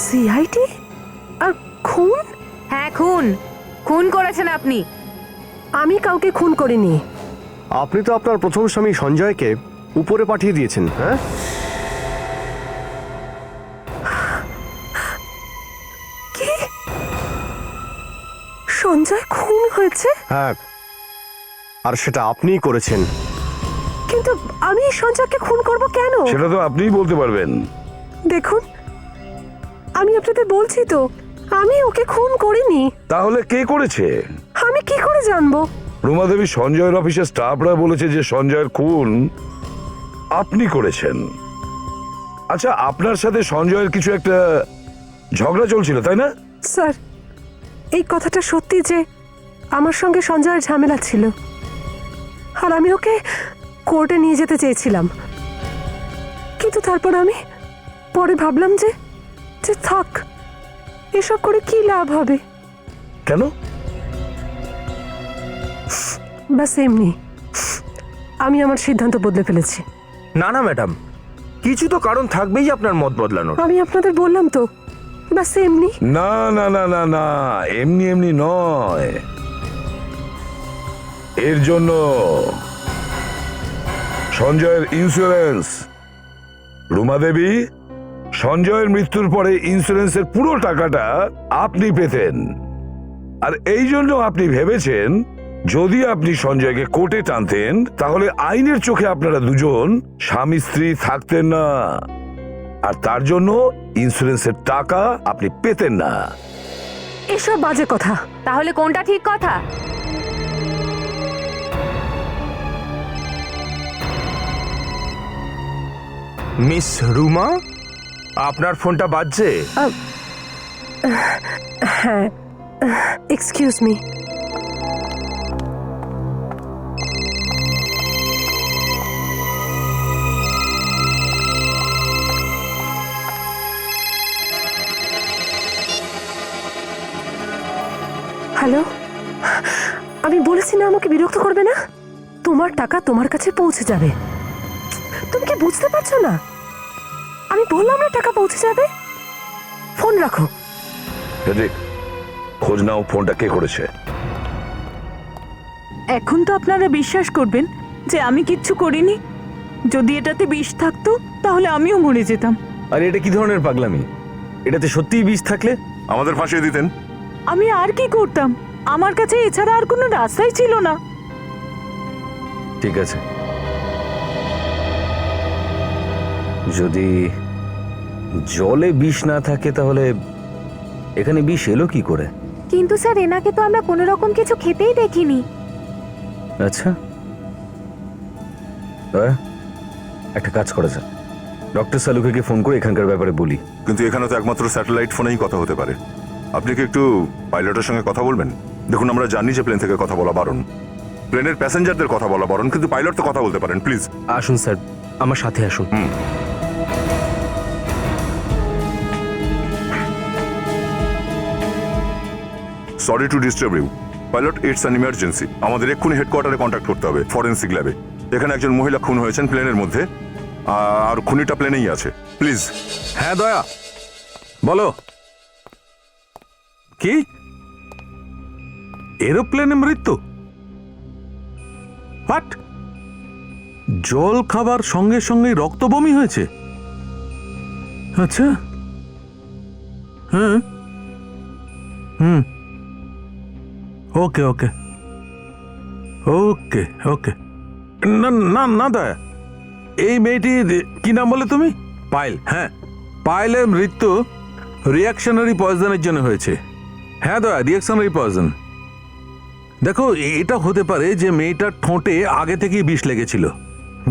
সিআইডি? আর খুন? হ্যাঁ খুন, খুন করেছেন আপনি। আমি কাউকে খুন করিনি। আপনি তো আপনার প্রথম স্বামী সঞ্জয়কে উপরে পাঠিয়ে দিয়েছেন। হ্যাঁ, কি? সঞ্জয় খুন হয়েছে? হ্যাঁ, আর সেটা আপনিই করেছেন। কিন্তু আমি সঞ্জয়কে খুন করব কেন? সেটা তো আপনিই বলতে পারবেন। দেখুন, আমি আপনাদের বলছি তো, আমি ওকে খুন করিনি। তাহলে কে করেছে? আমি কি করে জানবো? রুমা দেবী, সঞ্জয়ের অফিসের স্টাফরা বলেছে যে সঞ্জয়ের খুন আপনি করেছেন। আচ্ছা, আপনার সাথে সঞ্জয়ের কিছু একটা ঝগড়া চলছিল, তাই না? স্যার, এই কথাটা সত্যি যে আমার সঙ্গে সঞ্জয়ের ঝামেলা ছিল, আর আমি ওকে কোর্টে নিয়ে যেতে চেয়েছিলাম, কিন্তু তারপর আমি পরে ভাবলাম যে যে থাক, এসব করে কি লাভ হবে। কেন? বাস এমনি, আমি আমার সিদ্ধান্ত বদলে ফেলেছি। না না ম্যাডাম, কিছু তো কারণ থাকবেই আপনার মত বদলানোর। আমি আপনাদের বললাম তো, বাস এমনি। না না না না না, এমনি এমনি নয়। এর জন্য সঞ্জয়ের ইন্স্যুরেন্স। রুমা দেবী, সঞ্জয়ের মৃত্যুর পরে ইন্স্যুরেন্সের পুরো টাকাটা আপনি পেতেন, আর এই জন্য আপনি ভেবেছেন যদি আপনি সঞ্জয়কে কোর্টে টানতেন তাহলে আইনের চোখে আপনারা দুজন স্বামী স্ত্রী থাকতেন না, আর তার জন্য ইন্স্যুরেন্সের টাকা আপনি পেতেন না। এসব বাজে কথা। তাহলে কোনটা ঠিক কথা? মিস রুমা, আপনার ফোনটা বাজছে। হ্যাঁ, এক্সকিউজ মি। হ্যালো, আমি বলেছি না আমাকে বিরক্ত করবে না। তোমার টাকা তোমার কাছে পৌঁছে যাবে। তুমি কি বুঝতে পারছো না? আমি বললাম না টাকা পৌঁছে যাবে। ফোন রাখো। খোঁজ নাও ফোনটা কে করেছে। এখন তো আপনারা বিশ্বাস করবেন যে আমি কিচ্ছু করিনি। যদি এটাতে বিষ থাকতো তাহলে আমিও মরে যেতাম। আর এটা কি ধরনের পাগলামি? এটাতে সত্যিই বিষ থাকলে আমাদের ফাঁসিয়ে দিতেন। আমি আর কি করতাম? আমার কাছে এছাড়া আর কোনো রাস্তাই ছিল না। ঠিক আছে, যদি জলে বিষ না থাকে তাহলে এখানে বিষ এলো কি করে? কিন্তু স্যার এনাকে তো আমরা কোনো রকম কিছু খেতেই দেখিনি। আচ্ছা, একটা কাজ করা যাক, ডক্টর সালুকে ফোন করে এখানকার ব্যাপারে বলি। কিন্তু এখানে তো একমাত্র স্যাটেলাইট ফোনেই কথা হতে পারে। আপনি কি একটু পাইলটের সঙ্গে কথা বলবেন? দেখুন, আমরা জানি যে প্লেন থেকে কথা বলা বারণ, প্লেনের প্যাসেঞ্জারদের কথা বলা বারণ, কিন্তু পাইলট তো কথা বলতে পারেন। প্লিজ আসুন স্যার, আমার সাথে আসুন। Sorry to disturb you pilot, it's an emergency. আমাদের এক্ষুনি হেডকোয়ার্টারে কন্ট্যাক্ট করতে হবে, ফরেন্সিক ল্যাবে। এখানে একজন মহিলা খুন হয়েছেন প্লেনের মধ্যে, আর খুনিটা প্লেনেই আছে। প্লিজ। হ্যাঁ দয়া, বলো। কি এরোপ্লেনে মৃত্যু? হোয়াট? জল খাবার সঙ্গে সঙ্গে রক্ত বমি হয়েছে? আচ্ছা, হ্যাঁ, ওকে ওকে ওকে ওকে। না না না দয়া, এই মেয়েটির কি নাম বলে তুমি? পায়েল। হ্যাঁ, পায়েলের মৃত্যু রিয়াকশনারি পয়জনের জন্য হয়েছে। হ্যাঁ দয়া, রিয়াকশনারি পয়জন। দেখো, এটা হতে পারে যে মেয়েটার ঠোঁটে আগে থেকেই বিষ লেগেছিল।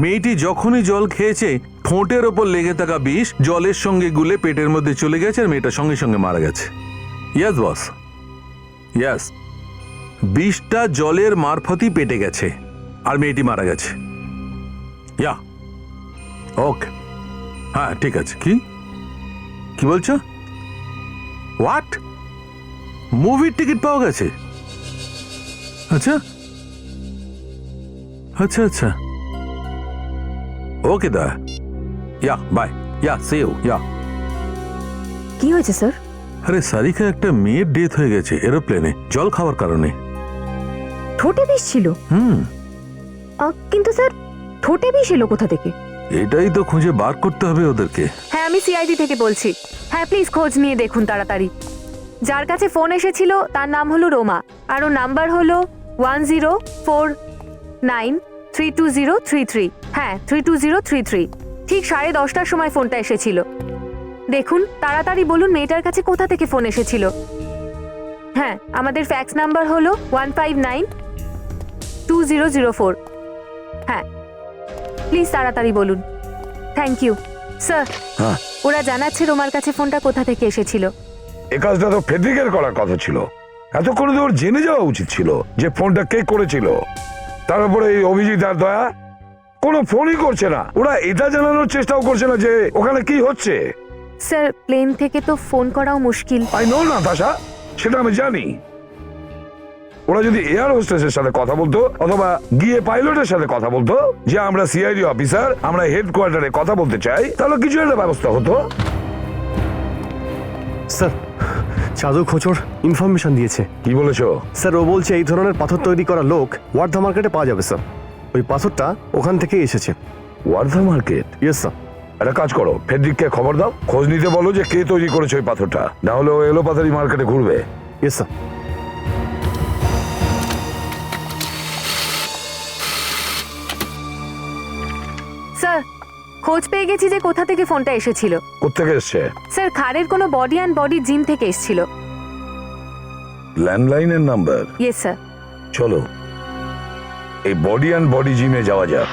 মেয়েটি যখনই জল খেয়েছে, ঠোঁটের ওপর লেগে থাকা বিষ জলের সঙ্গে গুলে পেটের মধ্যে চলে গেছে, আর মেয়েটা সঙ্গে সঙ্গে মারা গেছে। ইয়াস বস, ইয়াস, বিষটা জলের মারফতই পেটে গেছে আর মেয়েটি মারা গেছে। ইয়া, ওকে, হ্যাঁ ঠিক আছে। কি কি বলছো? হোয়াট? মুভির টিকিট পাওয়া গেছে? আচ্ছা আচ্ছা আচ্ছা, ওকে দা, ইয়া বাই, ইয়া সি ইউ, ইয়া। কি হয়েছে স্যার? আরে সারিকা, একটা মেয়ের ডেথ হয়ে গেছে এরোপ্লেনে জল খাওয়ার কারণে। ঠোঁটে বিষ ছিল? কিন্তু স্যার, ঠোঁটে বিষ এলো কোথা থেকে? এটাই তো খুঁজে বার করতে হবে ওদেরকে। হ্যাঁ, আমি সিআইডি থেকে বলছি। হ্যাঁ, প্লিজ খোঁজ নিয়ে দেখুন তাড়াতাড়ি। যার কাছে ফোন এসেছিল তার নাম হলো রোমা, আর ওর নাম্বার হলো 1049320333। হ্যাঁ, 32033। ঠিক 10:30টার সময় ফোনটা এসেছিল। দেখুন, তাড়াতাড়ি বলুন মেয়েটার কাছে কোথা থেকে ফোন এসেছিল। হ্যাঁ, আমাদের ফ্যাক্স নাম্বার হলো 1592004। হ্যাঁ, প্লিজ তাড়াতাড়ি বলুন। Thank you sir. ওরা জানাচ্ছে রোমার কাছে ফোনটা কোথা থেকে এসেছিল। এ কাজটা তো ফেডরিকের করার কথা ছিল। এতক্ষণ তো ওর জেনে যাওয়া উচিত ছিল যে ফোনটা কে করেছিল। তার উপরে এই অভিজিৎ আর দয়া কোনো ফোনই করছে না। ওরা এটা জানানোর চেষ্টাও করছে না যে ওখানে কি হচ্ছে। স্যার, প্লেন থেকে তো ফোন করাও মুশকিল। আই নো নাতাশা, সেটা আমি জানি। ওরা যদি এয়ার হোস্টেসের সাথে কথা বলতো অথবা গিয়ে পাইলটের সাথে কথা বলতো যে আমরা সিআইডি অফিসার, আমরা হেডকোয়ার্টারে কথা বলতে চাই, তাহলে কিছু একটা ব্যবস্থা হতো। স্যার, চাঁদু খোঁচর ইনফরমেশন দিয়েছে। কি বলেছো? স্যার, ও বলছে এই ধরনের পাথর তৈরি করা লোক ওয়ার্ধা মার্কেটে পাওয়া যাবে স্যার। ওই পাথরটা ওখান থেকেই এসেছে। ওয়ার্ধা মার্কেট? Yes sir. একটা কাজ করো, ফেডরিককে খবর দাও, খোঁজ নিতে বলো যে কে তৈরি করেছে ওই পাথরটা, না হলে ও এলোপাতারি মার্কেটে ঘুরবে। Yes sir. স্যার, খোঁজ পেয়ে গেছি যে কোথা থেকে ফোনটা এসেছিল। কোত্থেকে এসছে? স্যার, খারের কোনো বডি অ্যান্ড বডি জিম থেকে এসেছিল। ল্যান্ডলাইনের নাম্বার? Yes sir. চলো এই বডি অ্যান্ড বডি জিমে যাওয়া যাক।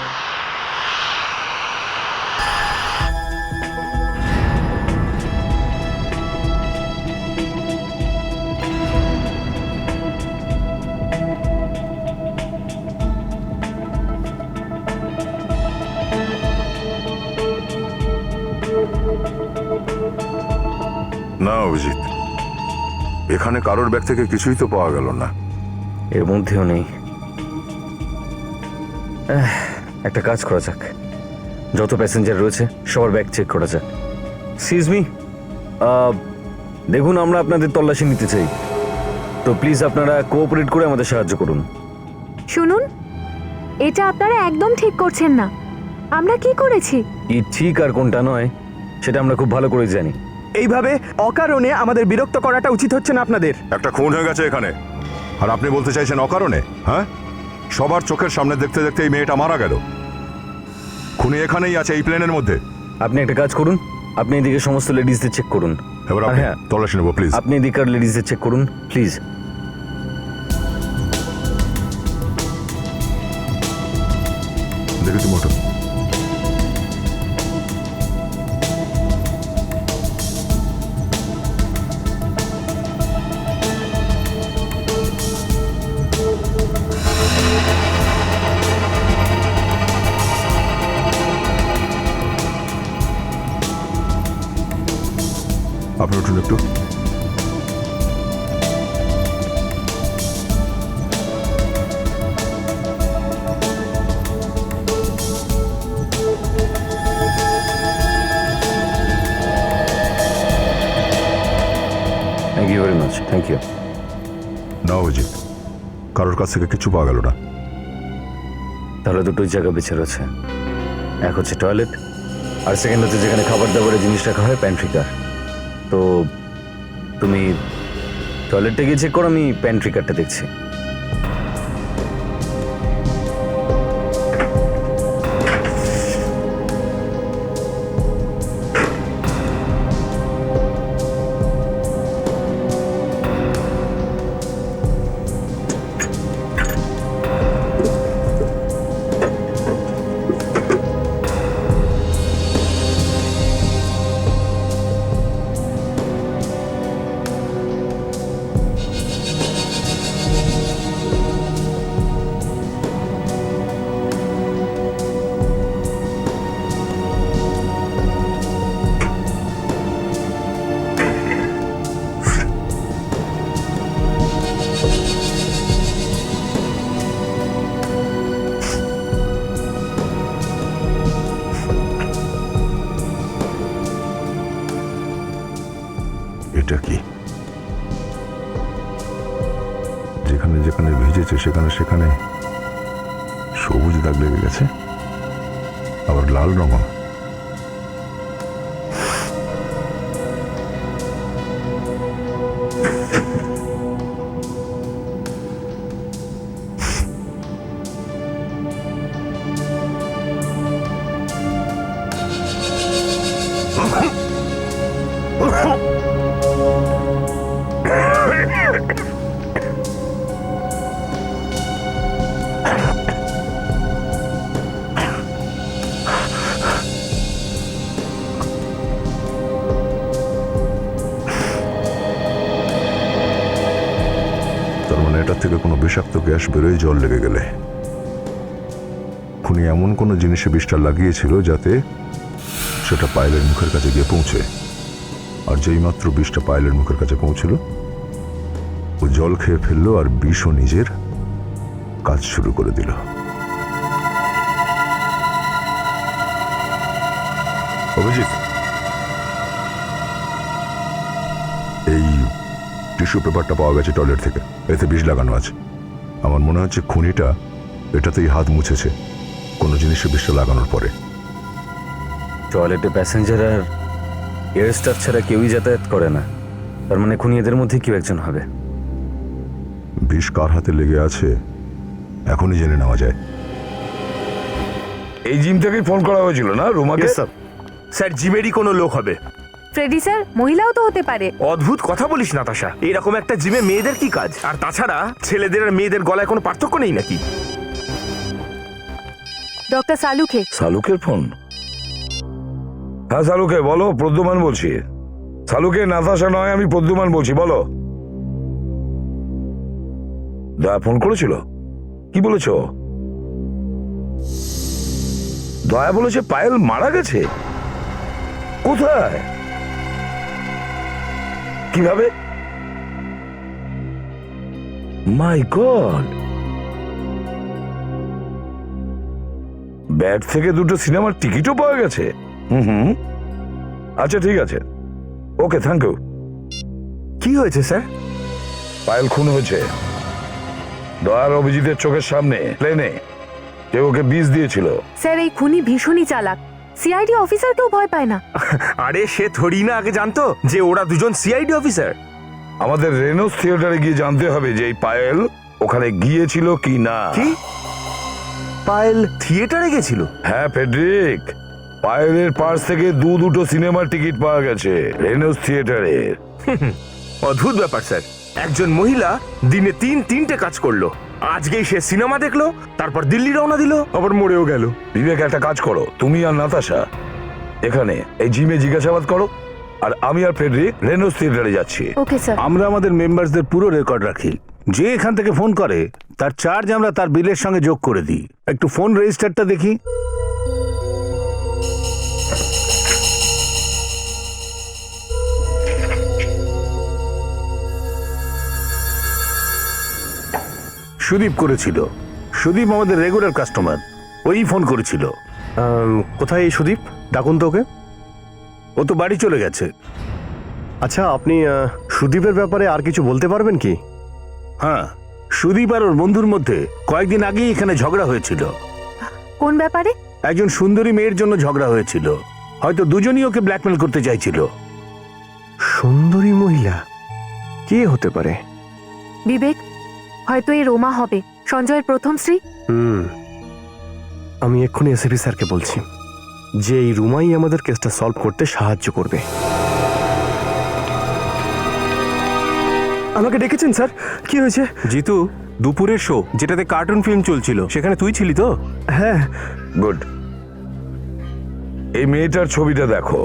না অভিজিৎ, এখানে কারোর ব্যাগ থেকে কিছুই তো পাওয়া গেল না। এর মধ্যেও নেই। একটা কাজ করা যাক, যত প্যাসেঞ্জার রয়েছে সবার ব্যাগ চেক করা যাক। এক্সকিউজ মি, দেখুন আমরা আপনাদের তল্লাশি নিতে চাই, তো প্লিজ আপনারা কোঅপারেট করে আমাদের সাহায্য করুন। শুনুন, এটা আপনারা একদম ঠিক করছেন না। আমরা কি করেছি? কি ঠিক আর কোনটা নয় সেটা আমরা খুব ভালো করে জানি। এইভাবে অকারণে আমাদের বিরক্ত করাটা উচিত হচ্ছে না আপনাদের। একটা খুন হয়ে গেছে এখানে, আর আপনি বলতে চাইছেন অকারণে? হ্যাঁ, সবার চোখের সামনে দেখতে দেখতে এই মেয়েটা মারা গেল। খুনি এখানেই আছে, এই প্লেনের মধ্যে। আপনি একটা কাজ করুন, আপনি এদিকে সমস্ত লেডিসদের চেক করুন। এবার হ্যাঁ, তল্লাশি নেবো প্লিজ। আপনি এদিকার লেডিসদের চেক করুন প্লিজ। দেখেছি মোটর। আপনি উঠুন একটু। Thank you very much, thank you. না অভিজিৎ, কারোর কাছ থেকে কিছু পাওয়া গেল না। তাহলে দুটোই জায়গা বেছে রয়েছে, এক হচ্ছে টয়লেট, আর সেকেন্ড হচ্ছে যেখানে খাবার দাবারের জিনিস রাখা হয়, প্যান্ট্রি কার। তো তুমি টয়লেটটা গিয়ে চেক করো, আমি প্যান্ট্রি কারটা দেখছি। এটা কি? যেখানে যেখানে ভিজেছে সেখানে সেখানে সবুজ দাগ লেগে গেছে, আবার লাল রঙও। এটার থেকে কোনো বিষাক্ত গ্যাস বেরোয় জল লেগে গেলে। খুনি এমন কোনো জিনিসে বিষটা লাগিয়েছিল যাতে সেটা পায়েলের মুখের কাছে গিয়ে পৌঁছে, আর যেই মাত্র বিষটা পায়েলের মুখের কাছে পৌঁছল ও জল খেয়ে ফেললো আর বিষও নিজের কাজ শুরু করে দিল। অভিজিৎ, এই টিস্যু পেপারটা পাওয়া গেছে টয়লেট থেকে, এতে বিষ লাগানো আছে। আমার মনে হচ্ছে খুনিটা এটাতেই হাত মুছেছে কোনো জিনিসে বিষটা লাগানোর পরে। টয়লেটে প্যাসেঞ্জার আর এয়ার স্টাফ ছাড়া কেউই যাতায়াত করে না, তার মানে খুনি এদের মধ্যে কেউ একজন হবে। বিষ কার হাতে লেগে আছে এখনই জেনে নেওয়া যায়। এই জিম থেকেই ফোন করা হয়েছিল না রুমাকে? স্যার জিমেরই কোনো লোক হবে। ফ্রেডি স্যার, মহিলাও তো হতে পারে। অদ্ভুত কথা বলিস নাতাশা, এরকম একটা জিমে মেয়েদের কি কাজ? আর তাছাড়া ছেলেদের আর মেয়েদের গলায় কোনো পার্থক্য নেই নাকি? ডক্টর সালুখে। সালুকের ফোন? হ্যাঁ সালুকে বলো, প্রদ্যুমান বলছি। সালুকে, নাতাশা নয়, আমি প্রদ্যুমান বলছি, বলো। দয়া ফোন করেছিল? কি বলেছ? দয়া বলেছে পায়েল মারা গেছে। কোথায়? কিভাবে? মাই গড! ব্যাট থেকে দুটো সিনেমার টিকিটও পাওয়া গেছে। হুম, আচ্ছা ঠিক আছে, ওকে, থ্যাংক ইউ। কি হয়েছে স্যার? পায়েল খুন হয়েছে। দয়ার অভিজিতের চোখের সামনে প্লেনে কেউ ওকে বিষ দিয়েছিল। স্যার, এই খুনি ভীষণই চালাক, সিআইডি অফিসারকেও ভয় পায় না। আরে সে থোড়ি না আগে জানতো যে ওরা দুজন সিআইডি অফিসার। আমাদের রেনোস থিয়েটারে গিয়ে জানতে হবে যে এই পায়েল ওখানে গিয়েছিল কি না। কি? পায়েল থিয়েটারে গেছিল? হ্যাঁ ফেডরিক, পায়েলের পার্স থেকে দুটো সিনেমার টিকিট পাওয়া গেছে রেনোস থিয়েটারে। অদ্ভুত ব্যাপার স্যার, একজন মহিলা দিনে তিনটে কাজ করলো, আজকেই সে সিনেমা দেখলো, তারপর দিল্লি রওনা দিল, আবার মরেও গেল। বিবেক, একটা কাজ করো, তুমি আর নাতাশা এখানে এই জিমে জিজ্ঞাসাবাদ করো, আর আমি আর ফেডরিক রেনোস থিয়েটারে যাচ্ছি। Okay sir. আমরা আমাদের মেম্বারসদের পুরো রেকর্ড রাখি। যে এখান থেকে ফোন করে তার চার্জ আমরা তার বিলের সঙ্গে যোগ করে দিই। একটু ফোন রেজিস্টারটা দেখি। সুদীপ করেছিল। সুদীপ আমাদের রেগুলার কাস্টমার, ওই ফোন করেছিল। কোথায় এই সুদীপ? ডাকুন তো ওকে। ও তো বাড়ি চলে গেছে। আচ্ছা, আপনি সুদীপের ব্যাপারে আর কিছু বলতে পারবেন কি? হ্যাঁ, সুদীপ আর ওর বন্ধুর মধ্যে কয়েকদিন আগেই এখানে ঝগড়া হয়েছিল। কোন ব্যাপারে? একজন সুন্দরী মেয়ের জন্য ঝগড়া হয়েছিল। হয়তো দুজনই ওকে ব্ল্যাকমেল করতে চাইছিল। সুন্দরী মহিলা কে হতে পারে? বিবেক, হয়তো এই রোমা হবে, সঞ্জয়ের প্রথম স্ত্রী। আমি এক্ষুনি এসপি স্যারকে বলছি যে এই রুমাই আমাদের কেসটা সলভ করতে সাহায্য করবে। আমাকে ডেকেছেন স্যার? কি হয়েছে? জিতু, দুপুরের শো যেটাতে কার্টুন ফিল্ম চলছিল সেখানে তুই ছিলি তো? হ্যাঁ। গুড। এই মেয়েটার ছবিটা দেখো।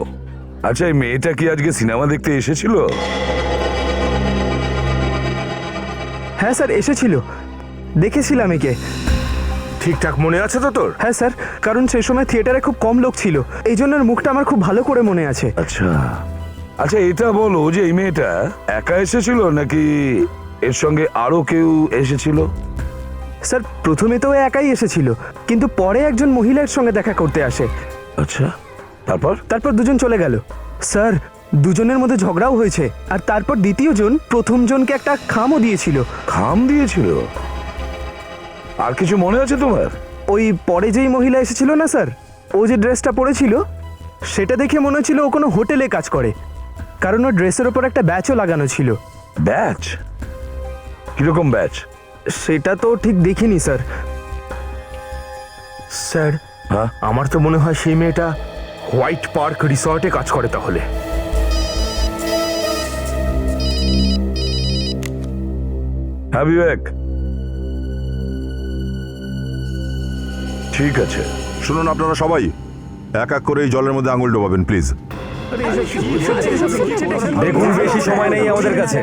আচ্ছা, এই মেয়েটা কি আজকে সিনেমা দেখতে এসেছিল? হ্যাঁ স্যার, এসেছিল, দেখেছিলাম একে। ঠিকঠাক মনে আছে তো তোর? হ্যাঁ স্যার, কারণ সেই সময় থিয়েটারে খুব কম লোক ছিল, এই জন্য ওর মুখটা আমার খুব ভালো করে মনে আছে। আচ্ছা আচ্ছা, এটা বলো যে এই মেয়েটা একা এসেছিল নাকি এর সঙ্গে আরো কেউ এসেছিল? স্যার, প্রথমে তো ও একাই এসেছিল, কিন্তু পরে একজন মহিলার সঙ্গে দেখা করতে আসে। আচ্ছা, তারপর দুজন চলে গেল। স্যার, দুজনের মধ্যে ঝগড়াও হয়েছে, আর তারপর দ্বিতীয় জন প্রথম জনকে একটা খামও দিয়েছিল। খাম দিয়েছিল? আর কিছু মনে আছে তোমার? ওই পরে যেই মহিলা এসেছিল না স্যার, ও যে ড্রেসটা পরেছিল সেটা দেখে মনে হচ্ছিল ও কোনো হোটেলে কাজ করে, কারণ ওর ড্রেসের ওপর একটা ব্যাচও লাগানো ছিল। ব্যাচ? কিরকম ব্যাচ? সেটা তো ঠিক দেখিনি স্যার। স্যার, হ্যাঁ, আমার তো মনে হয় সেই মেয়েটা হোয়াইট পার্ক রিসর্টে কাজ করে তাহলে। হ্যাঁ বিবেক, ঠিক আছে। শুনুন আপনারা সবাই, এক এক করে এই জলের মধ্যে আঙুল ডোবাবেন প্লিজ। দেখুন, বেশি সময় নেই আমাদের কাছে,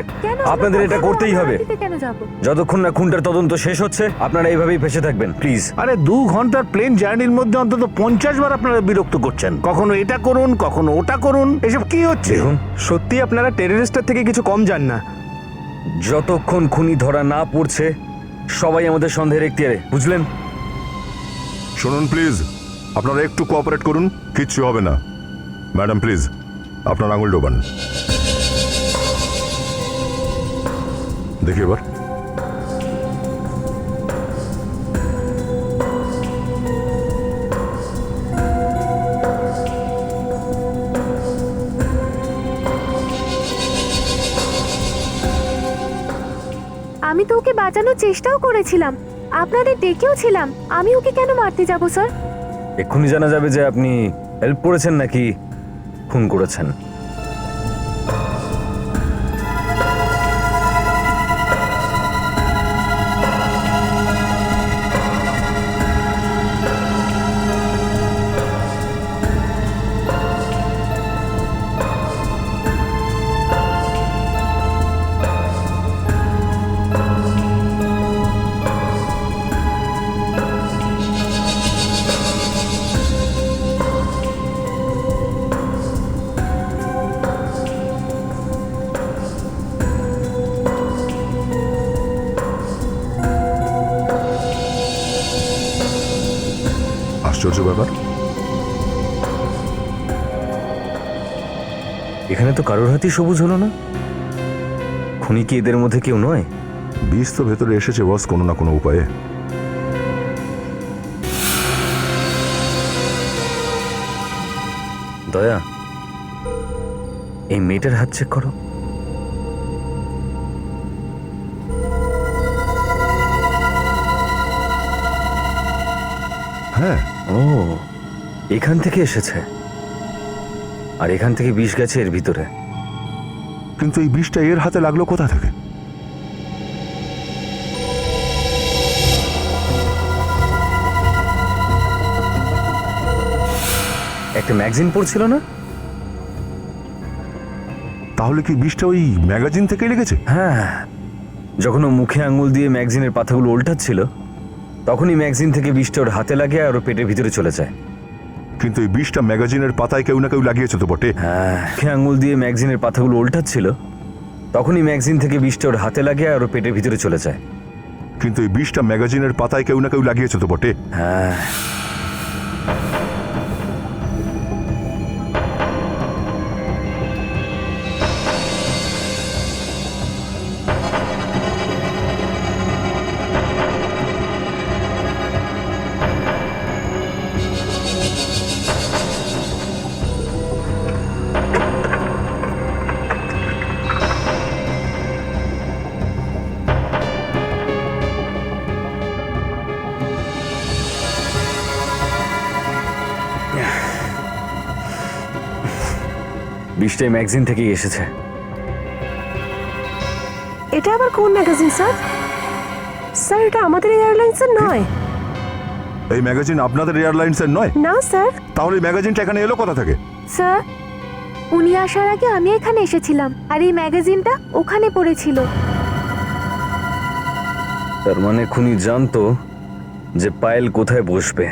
আপনাদের এটা করতেই হবে। কেন যাব? যতক্ষণ না খুনটার তদন্ত শেষ হচ্ছে আপনারা এইভাবেই ফেসে থাকবেন, প্লিজ। আরে 2 ঘন্টার প্লেন জার্নির মধ্যে অন্তত 50 বার আপনারা বিরক্ত করছেন। কখনো এটা করুন, কখনো ওটা করুন, এসব কি হচ্ছে? সত্যি আপনারা টেররিস্টের থেকে কিছু কম যান না। যতক্ষণ খুনি ধরা না পড়ছে সবাই আমাদের সন্দেহের এখতিয়ারে, বুঝলেন? শুনুন প্লিজ, আপনারা একটু কোঅপারেট করুন, কিচ্ছু হবে না। ম্যাডাম প্লিজ, আপনার আঙুল ডোবান। দেখি এবার। আমি তো ওকে বাঁচানোর চেষ্টাও করেছিলাম, আপনাদের ডেকেও ছিলাম। আমি ওকে কেন মারতে যাব স্যার? এক্ষুনি জানা যাবে যে আপনি হেল্প করেছেন নাকি খুন করেছেন। আশ্চর্য ব্যাপার, এখানে তো কারোর হাতেই সবুজ হলো না। খুনি কি এদের মধ্যে কেউ নয়? বিষ তো ভেতরে এসেছে বস, কোনো না কোনো উপায়ে। দয়া, এই মেয়েটার হাত চেক করো। হ্যাঁ। ও, এখান থেকে এসেছে, আর এখান থেকে বিষ গেছে এর ভিতরে। কিন্তু এই বিষটা এর হাতে লাগলো কোথা থেকে? একটা ম্যাগাজিন পড়ছিল না? তাহলে কি বিষটা ওই ম্যাগাজিন থেকে লেগেছে? হ্যাঁ, যখন ও মুখে আঙুল দিয়ে ম্যাগাজিনের পাতাগুলো উল্টাচ্ছিল তখনই ম্যাগাজিন থেকে বিষটা ওর হাতে লাগে আর ওর পেটের ভিতরে চলে যায়। কিন্তু এই বিষটা ম্যাগাজিনের পাতায় কেউ না কেউ লাগিয়েছে তো বটে। হ্যাঁ, মুখে আঙুল দিয়ে ম্যাগাজিনের পাতাগুলো উল্টাচ্ছিল তখনই ম্যাগাজিন থেকে বিষটা ওর হাতে লাগে আর ওর পেটের ভিতরে চলে যায়। কিন্তু এই বিষটা ম্যাগাজিনের পাতায় কেউ না কেউ লাগিয়েছে তো বটে। হ্যাঁ, বিষটা এই ম্যাগাজিন থেকেই এসেছে। এটা আবার কোন ম্যাগাজিন স্যার? স্যার এটা আমাদের এয়ারলাইন্সের নয়। এই ম্যাগাজিন আপনাদের এয়ারলাইন্সের নয়? না স্যার। তাহলে এই ম্যাগাজিনটা এখানে এলো কোথা থেকে? স্যার, উনি আসার আগে আমি এখানে এসেছিলাম আর এই ম্যাগাজিনটা ওখানে পড়েছিল। তার মানে খুনি জানতো যে পায়েল কোথায় বসবে,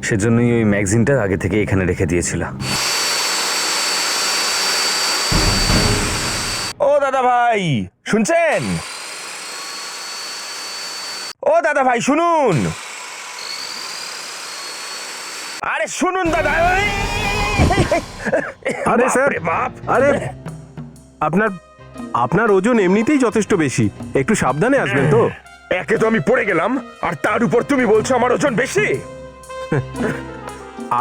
সেজন্যই ওই ম্যাগাজিনটা আগে থেকে এখানে রেখে দিয়েছিল। ও দাদা ভাই শুনছেন? ও দাদা ভাই শুনুন, আরে শুনুন দাদা। আরে স্যার, বাপ, আরে আপনার আপনার ওজন এমনিতেই যথেষ্ট বেশি, একটু সাবধানে আসবেন তো। একে তো আমি পড়ে গেলাম আর তার উপর তুমি বলছো আমার ওজন বেশি।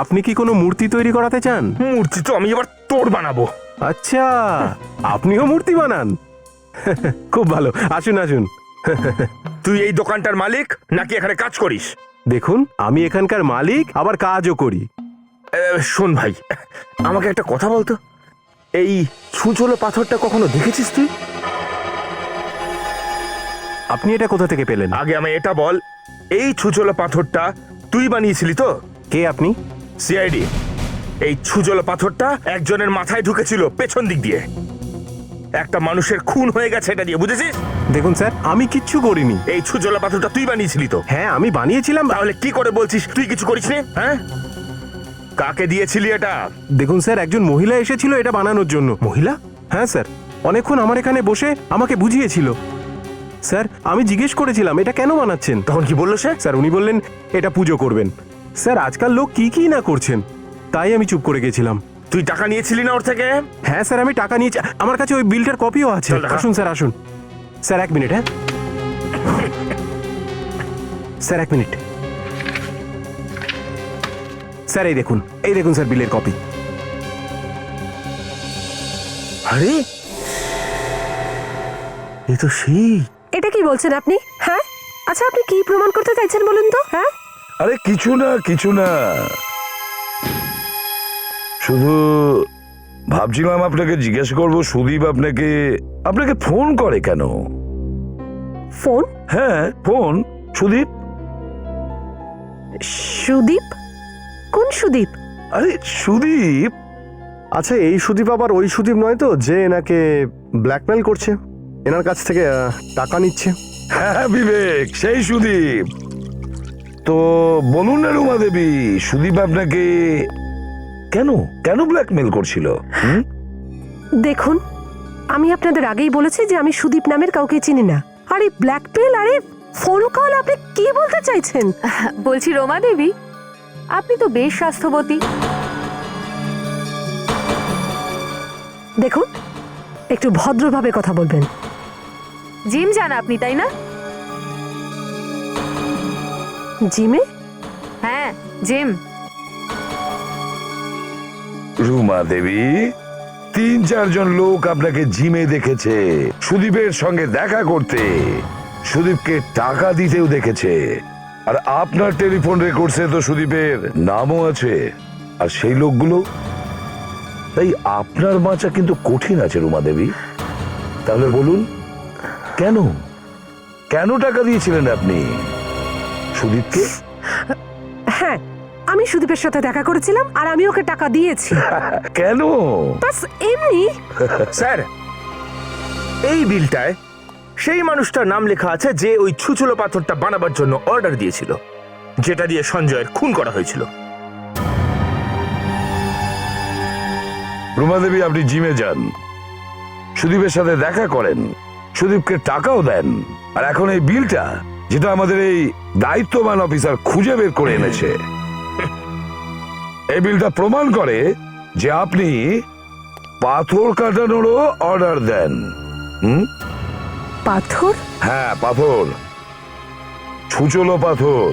আপনি কি কোনো মূর্তি তৈরি করাতে চান? মূর্তি তো আমি এবার তোর বানাবো। আচ্ছা, আপনিও মূর্তি বানান? খুব ভালো, আসুন আসুন। তুই এই দোকানটার মালিক নাকি এখানে কাজ করিস? দেখুন, আমি এখানকার মালিক, আবার কাজও করি। শোন ভাই, আমাকে একটা কথা বলতো, এই ছুঁচলো পাথরটা কখনো দেখেছিস তুই? আপনি এটা কোথা থেকে পেলেন? আগে আমি এটা বল, এই ছুঁচলো পাথরটা তুই বানিয়েছিলি তো? কে আপনি? সিআইডি। এই ছুঁচলো পাথরটা একজনের মাথায় ঢুকেছিল পেছন দিক দিয়ে। একটা মানুষের খুন হয়ে গেছে এটা দিয়ে, বুঝেছিস? দেখুন স্যার, আমি কিচ্ছু করিনি। এই ছুঁচলো পাথরটা তুই বানিয়েছিলি তো? হ্যাঁ, আমি বানিয়েছিলাম। তাহলে কি করে বলছিস তুই কিছু করিসনি? হ্যাঁ, কাকে দিয়েছিলি এটা? দেখুন স্যার, একজন মহিলা এসেছিল এটা বানানোর জন্য। মহিলা? হ্যাঁ স্যার, অনেকক্ষণ আমার এখানে বসে আমাকে বুঝিয়েছিল। স্যার, আমি জিজ্ঞেস করেছিলাম এটা কেন বানাচ্ছেন। তখন কি বললো সে? স্যার, উনি বললেন এটা পুজো করবেন। স্যার, আজকাল লোক কি কি না করছেন, তাই আমি চুপ করে গেছিলাম। তুই টাকা নিয়েছিলি না ওর থেকে? হ্যাঁ স্যার, আমি টাকা নিয়েছি, আমার কাছে ওই বিলটার কপিও আছে। চল দেখা। আসুন স্যার, আসুন স্যার, 1 মিনিট। হ্যাঁ স্যার, 1 মিনিট। স্যার, এই দেখুন স্যার বিলের কপি। আরে এ তো সেই। এটা কি বলছেন আপনি? হ্যাঁ, আচ্ছা আপনি কি প্রমাণ করতে চাইছেন বলুন তো? হ্যাঁ, আরে কিছু না কিছু না, শুধু ভাবছিলাম আপনাকে জিজ্ঞেস করব, সুদীপ আপনাকে আপনাকে ফোন করে কেন? ফোন? হ্যাঁ ফোন। সুদীপ? সুদীপ? কোন সুদীপ? আরে সুদীপ। আচ্ছা, এই সুদীপ আবার ওই সুদীপ নয় তো, যে এনাকে ব্ল্যাকমেল করছে, এনার কাছ থেকে টাকা নিচ্ছে? হ্যাঁ বিবেক, সেই সুদীপ। তো বলুন না রুমা দেবী, সুদীপ আপনাকে কেন কেন ব্ল্যাকমেল করছিল? দেখুন, আমি আপনাদের আগেই বলেছি যে আমি সুদীপ নামের কাউকে চিনি না। আরে ব্ল্যাকমেল, আরে ফোন কল, আপনি কি বলতে চাইছেন? বলছি রমা দেবী, আপনি তো বেশ স্বাস্থ্যবতী। দেখুন, একটু ভদ্রভাবে কথা বলবেন। জিম যান আপনি, তাই না? জিমে? হ্যাঁ, জিম। রুমা দেবী, 3-4 জন লোক আপনাকে জিমে দেখেছে, সুদীপের সঙ্গে দেখা করতে, সুদীপকে টাকা দিতেও দেখেছে। আর আপনার টেলিফোন রেকর্ডসে তো সুদীপের নামও আছে। আর সেই লোকগুলো, তাই আপনার বাঁচা কিন্তু কঠিন আছে রুমা দেবী। তাহলে বলুন, কেন কেন টাকা দিয়েছিলেন আপনি সুদীপকে? হ্যাঁ, আমি সুদীপের সাথে দেখা করেছিলাম আর আমি ওকে টাকা দিয়েছি। কেন? বাস এমনি। স্যার, এই বিলটায় সেই মানুষটার নাম লেখা আছে যে ওই ছুচলো পাথরটা বানাবার জন্য অর্ডার দিয়েছিল, যেটা দিয়ে সঞ্জয়ের খুন করা হয়েছিল। রুমা দেবী, আপনি জিমে যান, সুদীপের সাথে দেখা করেন, সুদীপকে টাকাও দেন, আর এখন এই বিলটা যেটা আমাদের এই দায়িত্ববান অফিসার খুঁজে বের করে এনেছে, এই বিলটা প্রমাণ করে যে আপনি পাথর কাটানোরও অর্ডার দেন। পাথর? হ্যাঁ, পাথর, ছুচলো পাথর,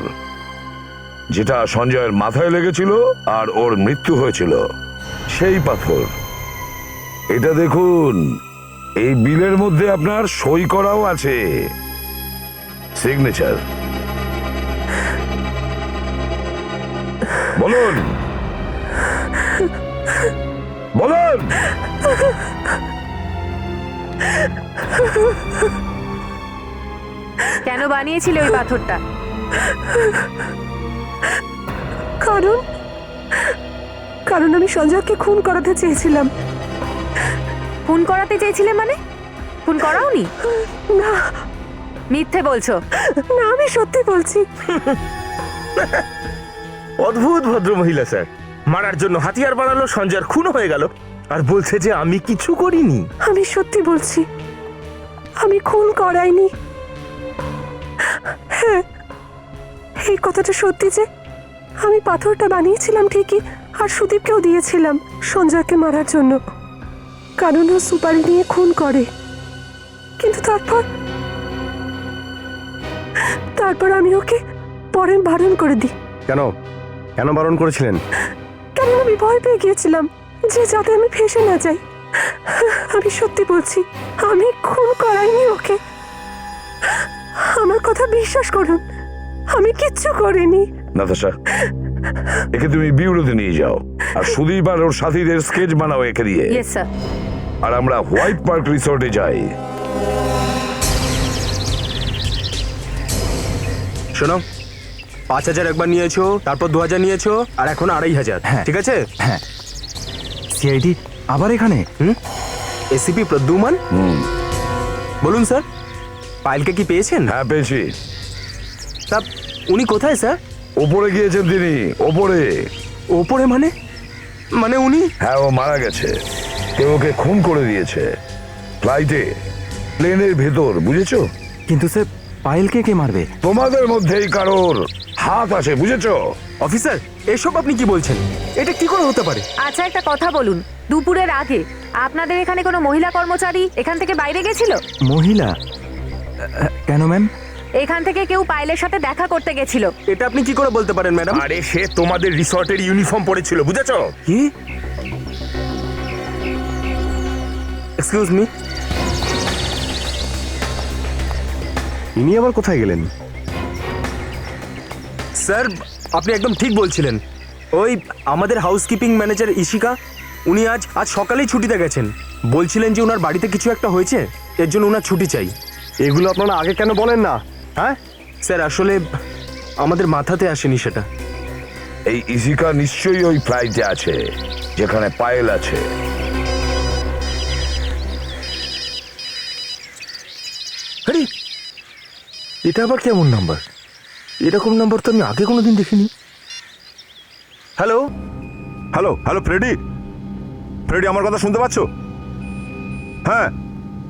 যেটা সঞ্জয়ের মাথায় লেগেছিল আর ওর মৃত্যু হয়েছিল, সেই পাথর। এটা দেখুন, এই বিলের মধ্যে আপনার সই করাও আছে, সিগনেচার। বলুন বলুন। কেন বানিয়েছিলে ওই পাথরটা? কারণ আমি সঞ্জয়কে খুন করাতে চেয়েছিলাম। খুন করাতে চেয়েছিলে মানে? খুন করাওনি? না, মিথ্যে বলছো। না, আমি সত্যি বলছি। অদ্ভুত ভদ্র মহিলা স্যার, মারার জন্য হাতিয়ার বানালো, সঞ্জয়ের খুন হয়ে গেল, আর বলছে যে আমি কিছু করিনি। আমি সত্যি বলছি, আমি খুন করাইনি। হ্যাঁ, এই কথাটা সত্যি যে আমি পাথরটা বানিয়েছিলাম ঠিকই, আর সুদীপকেও দিয়েছিলাম সঞ্জয়কে মারার জন্য, কারণ ও সুপারি নিয়ে খুন করে। কিন্তু তারপর আমি ওকে পরে বারণ করে দিই। কেন কেন বারণ করেছিলেন? কারণ আমি ভয় পেয়ে গিয়েছিলাম যে যাতে আমি ফেঁসে না যাই। আমি সত্যি বলছি, আমি খুন করাইনি ওকে। আমার কথা বিশ্বাস করুন, আমি কিচ্ছু করিনি। নাতাশা, একে তুমি বিউরোতে নিয়ে যাও, আর সুদীপ আর ওর সাথীদের স্কেচ বানাও একে দিয়ে। Yes sir. আর আমরা হোয়াইট পার্ক রিসোর্টে যাই। শোনো, 5,000 একবার নিয়েছো, তারপর 2,000 নিয়েছো, আর এখন 2,500। ঠিক আছে? হ্যাঁ। সিআইডি আবার এখানে? এসিপি প্রদ্যুমান। বলুন স্যার, পায়েলকে কি পেয়েছেন? হ্যাঁ, পেয়েছি। তা উনি কোথায় স্যার? ওপরে গিয়েছেন তিনি, ওপরে। ওপরে মানে? মানে উনি? হ্যাঁ, ও মারা গেছে, কেউ ওকে খুন করে দিয়েছে, ফ্লাইটে, প্লেনের ভেতর, বুঝেছো? কিন্তু স্যার, পায়েলকে কে মারবে? তোমাদের মধ্যেই কারোর হাত আছে, বুঝেছো? অফিসার, এসব আপনি কি বলছেন? এটা কি করে হতে পারে? আচ্ছা, একটা কথা বলুন, দুপুরের আগে আপনাদের এখানে কোনো মহিলা কর্মচারী এখান থেকে বাইরে গেছিল? মহিলা? কেন ম্যাম? এখান থেকে কেউ পায়েলের সাথে দেখা করতে গেছিল। এটা আপনি কি করে বলতে পারেন ম্যাডাম? আরে সে তোমাদের রিসর্টের ইউনিফর্ম পরেছিল, বুঝেছো? কি? এক্সকিউজ মি, ইনি আবার কোথায় গেলেন? স্যার আপনি একদম ঠিক বলছিলেন। ওই আমাদের হাউসকিপিং ম্যানেজার ইশিকা, উনি আজ সকালেই ছুটিতে গেছেন। বলছিলেন যে ওনার বাড়িতে কিছু একটা হয়েছে, এর জন্য ওনার ছুটি চাই। এগুলো আপনারা আগে কেন বলেন না? হ্যাঁ স্যার, আসলে আমাদের মাথাতে আসেনি সেটা। এই ইশিকা নিশ্চয়ই ওই ফ্লাইটে আছে যেখানে পায়েল আছে। আরে এটা আবার কেমন নাম্বার? এরকম নাম্বার তো আমি আগে কোনোদিন দেখিনি। Hello hello hello Freddie, Freddie আমার কথা শুনতে পাচ্ছো? হ্যাঁ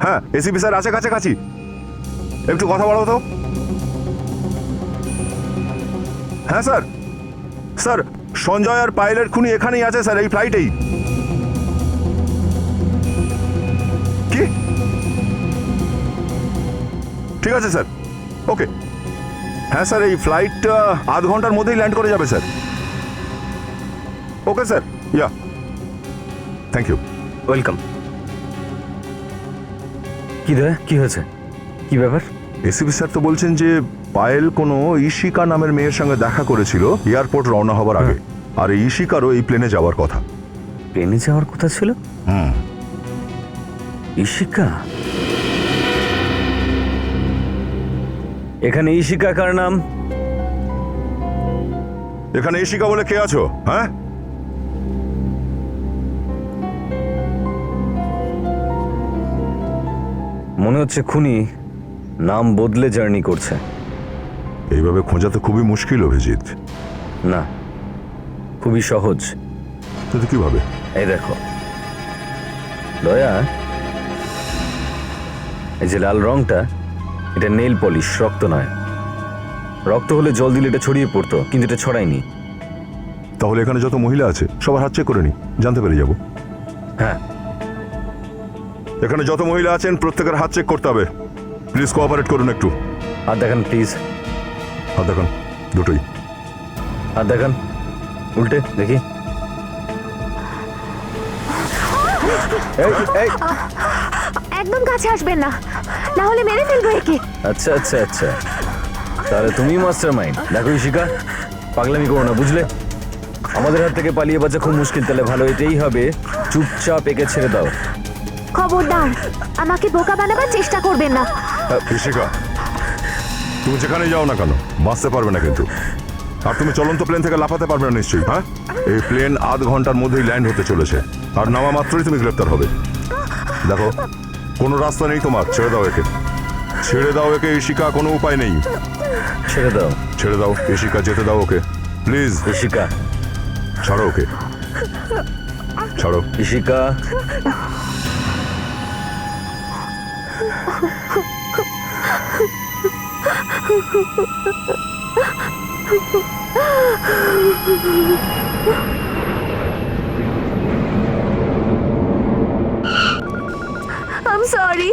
হ্যাঁ, এসিপি স্যার আছে কাছাকাছি, একটু কথা বলো তো। হ্যাঁ স্যার, স্যার সঞ্জয় আর পাইলট খুনি এখানেই আছে স্যার, এই ফ্লাইটেই। কি? ঠিক আছে স্যার, ওকে। হ্যাঁ স্যার, এই ফ্লাইটটা আধ ঘন্টার মধ্যেই ল্যান্ড করে যাবে স্যার। Okay sir, yeah, thank you. Welcome. কি দাদা, কি হয়েছে, কি ব্যাপার? এসিপি স্যার তো বলছেন যে পায়েল কোনো ইশিকা নামের মেয়ের সঙ্গে দেখা করেছিল এয়ারপোর্ট রওনা হবার আগে, আর এই ইশিকারও এই প্লেনে যাওয়ার কথা। প্লেনে যাওয়ার কথা ছিল? ইশিকা? এখানে ইশিকা কার নাম? এখানে ইশিকা বলে কে আছো? হ্যাঁ, মনে হচ্ছে খুনি নাম বদলে জার্নি করছে। এইভাবে খোঁজা তো খুবই মুশকিল অভিজিৎ। না, খুবই সহজ। কিন্তু কিভাবে? এই দেখো দয়া, এই যে লাল রংটা, এটা নেল পলিশ, রক্ত নয়। রক্ত হলে জল দিলে এটা ছড়িয়ে পড়তো, কিন্তু এটা ছড়ায়নি। তাহলে এখানে যত মহিলা আছে সবার হাত চেক করে নি, জানতে পেরে যাব। হ্যাঁ, এখানে যত মহিলা আছেন প্রত্যেকের হাত চেক করতে হবে। প্লিজ কোঅপারেট করুন একটু। হাত দেখান প্লিজ। হাত দেখান, দুটোই। হাত দেখান, উল্টে দেখি। এই, এই। একদম কাছে আসবেন না, না হলে মেরে ফেলবো একে। আচ্ছা আচ্ছা আচ্ছা, তাহলে তুমি মাস্টার মাইন্ড। দেখো ইশিকা, পাগলামি করো না, বুঝলে? আমাদের হাত থেকে পালিয়ে বাঁচা খুব মুশকিল, তাহলে ভালো এটাই হবে চুপচাপ একে ছেড়ে দাও। খবরদার, আমাকে বোকা বানাবার চেষ্টা করবেন না। ইশিকা, তুমি যেখানে যাও না কেন বাঁচতে পারবে না কিন্তু। আর তুমি চলন্ত প্লেন থেকে লাফাতে পারবে না নিশ্চয়ই। হ্যাঁ, এই প্লেন আধ ঘন্টার মধ্যেই ল্যান্ড হতে চলেছে, আর নামা মাত্রই তুমি গ্রেপ্তার হবে। দেখো, কোনো রাস্তা নেই তোমার, ছেড়ে দাও একে, ছেড়ে দাও একে ইশিকা, কোনো উপায় নেই। ছেড়ে দাও, ছেড়ে দাও ইশিকা, যেতে দাও ওকে প্লিজ। ইশিকা, ছাড়ো ওকে, ছাড়ো। ইশিকা, আই এম সরি,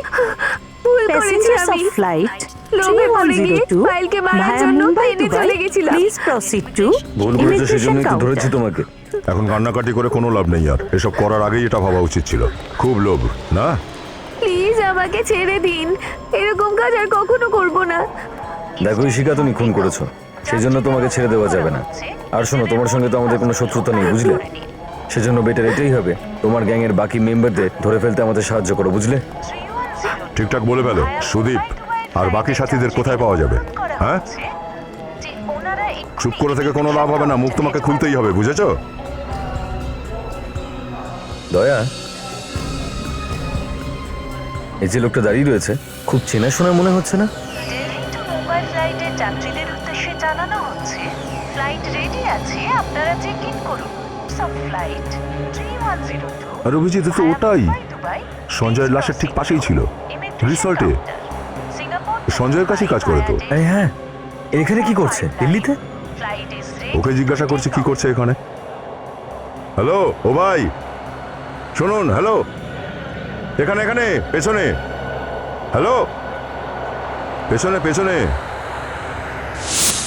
ভুল করেছি আমি। ফ্লাইট লোভে পড়ে গিয়ে ফাইলকে মারার জন্য প্লেনে চলে গেছিলাম। প্লিজ প্রসিড টু ভুল করেছো, সেজন্যই তো ধরেছি তোমাকে। এখন কান্নাকাটি করে কোনো লাভ নেই, আর এসব করার আগেই এটা ভাবা উচিত ছিল। খুব লোভ না? প্লিজ আমাকে ছেড়ে দিন, এরকম কাজ আর কখনো করব না। দেখো ইশিকা, তুমি খুন করেছো, সেই জন্য তোমাকে ছেড়ে দেওয়া যাবে না। আর শোনো, তোমার সঙ্গে তো আমাদের কোনো শত্রুতা নেই, বুঝলে? সেজন্য বেটার এটাই হবে, তোমার গ্যাংয়ের বাকি মেম্বারদের ধরে ফেলতে আমাদের সাহায্য করো, বুঝলে? ঠিকঠাক বলে ফেলো। সুদীপ আর বাকি সাথীদের কোথায় পাওয়া যাবে? হ্যাঁ, চুপ করে থেকে কোনো লাভ হবে না, মুখ তোমাকে খুলতেই হবে, বুঝেছো? দয়া, এই যে লোকটা দাঁড়িয়ে রয়েছে, খুব চেনাশোনা মনে হচ্ছে না? মুম্বাই ফ্লাইটের যাত্রীদের উদ্দেশ্যে জানানো হচ্ছে ফ্লাইট রেডি আছে, আপনারা চেক ইন করুন। ফ্লাইট 3102 আর অভিজিৎ তো ওটাই, সঞ্জয়ের লাশের ঠিক পাশেই ছিল, রিসর্টে। সঞ্জয়ের কাছেই কাজ করে তো। হ্যাঁ, এখানে কি করছে দিল্লিতে? ওকে জিজ্ঞাসা করছে কি করছে এখানে। হ্যালো ও ভাই, শুনুন। হ্যালো, এখানে এখানে পেছনে। হ্যালো, পেছনে পেছনে।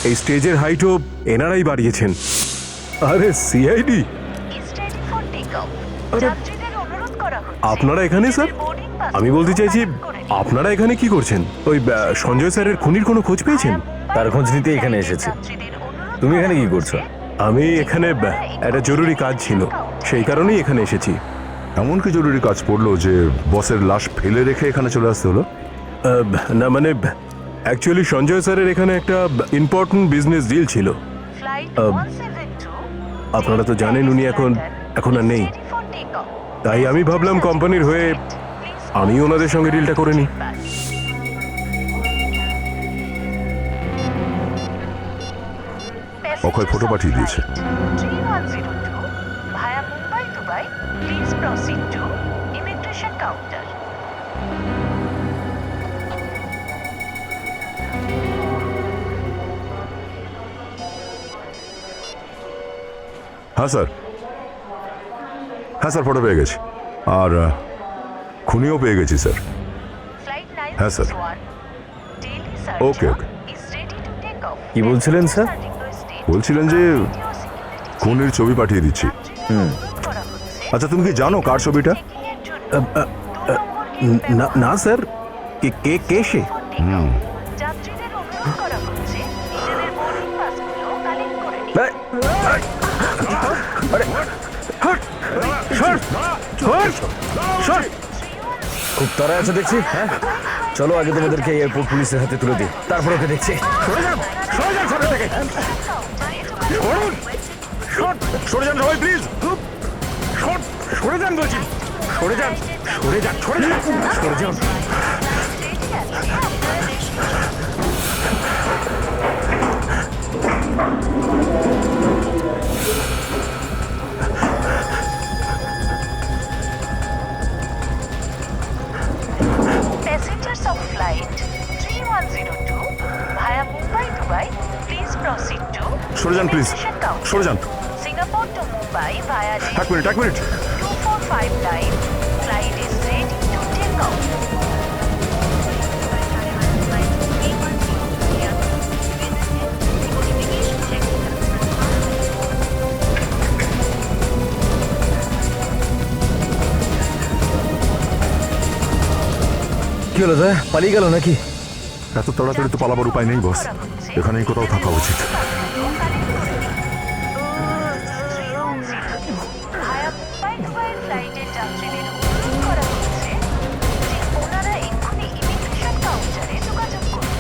এই স্টেজের হাইটও এনারাই বাড়িয়েছেন। আরে সিআইডি, আপনারা এখানে স্যার? আমি বলতে চাইছি, আপনারা এখানে কি করছেন? ওই সঞ্জয় স্যারের খুনির কোনো খোঁজ পেয়েছেন? তার খোঁজ নিতে এখানে এসেছে। তুমি এখানে কি করছো? আমি এখানে একটা জরুরি কাজ ছিল, সেই কারণেই এখানে এসেছি। এমন কি জরুরি কাজ পড়লো যে বসের লাশ ফেলে রেখে এখানে চলে আসতে হলো? না মানে অ্যাকচুয়ালি সঞ্জয় স্যারের এখানে একটা ইম্পর্টেন্ট বিজনেস ডিল ছিল। আপনারা তো জানেন উনি এখন আর নেই, তাই আমি ভাবলাম কোম্পানির হয়ে আমি ওনাদের সঙ্গে ডিলটা করে নিই। অক্ষয় ফটো পাঠিয়ে দিয়েছে। 3102 via Mumbai Dubai, please proceed to immigration counter. হ্যাঁ স্যার, হ্যাঁ স্যার, ফটো পেয়ে গেছি, আর খুনিও পেয়ে গেছি স্যার। হ্যাঁ স্যার। ওকে ওকে। কি বলছিলেন স্যার? বলছিলেন যে খুনির ছবি পাঠিয়ে দিচ্ছি। আচ্ছা, তুমি কি জানো কার ছবিটা? না স্যার, কে সে? যাত্রীদের অনুরোধ করা হচ্ছে নিজেদের বোর্ডিং পাসগুলো কালেক্ট করে নিন। খুব তাড়া আছে দেখছি। হ্যাঁ, চলো আগে তোমাদেরকে এয়ারপোর্ট পুলিশের হাতে তুলে দিই, তারপর ওকে দেখছি। সরে যান সবাই প্লিজ, সরে যান বলছি, সরে যান, সরে যান, সরে যান, সরে যান। Passengers of flight 3102 via Mumbai, Dubai, please proceed to সরে যান প্লিজ, immigration counter. সরে যান। Singapore to Mumbai via এক মিনিট, এক minute. 2459. Flight is ready to take off. কি হলো দাদা, পালিয়ে গেল নাকি? এত তাড়াতাড়ি তো পালাবার উপায় নেই বস, এখানেই কোথাও থাকা উচিত। ভায়া মুম্বাই দুবাই ফ্লাইটের যাত্রীদের অনুরোধ করা হচ্ছে যে ওনারা এক্ষুনি ইমিগ্রেশন কাউন্টারে যোগাযোগ করুন।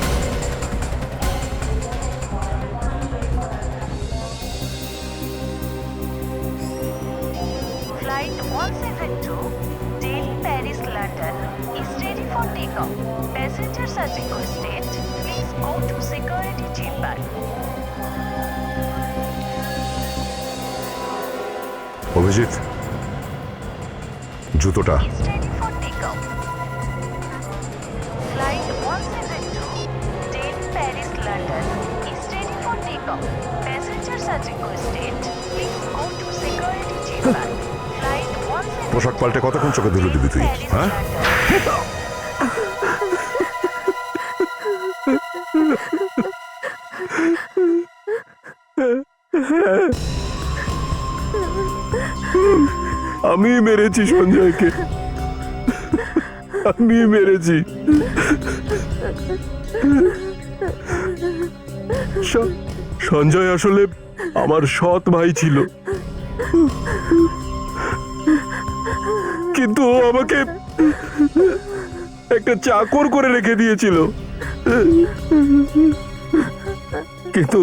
Flight 172 Delhi, Paris, London is ready for takeoff. Passengers are requested please go to security chamber. Abhijit, জুতোটা। Is ready for takeoff. Flight 172 Delhi, Paris, London is ready for takeoff. Passengers are requested please go to security chamber. Flight 172 পোশাক পাল্টে কতক্ষণ চোখে ধুলো দিবি তুই, Paris, হ্যাঁ? London. আমি মেরেছি সঞ্জয়কে, আমি মেরেছি। সঞ্জয় আসলে আমার সৎ ভাই ছিল, কিন্তু ও আমাকে একটা চাকর করে রেখে দিয়েছিল। কিন্তু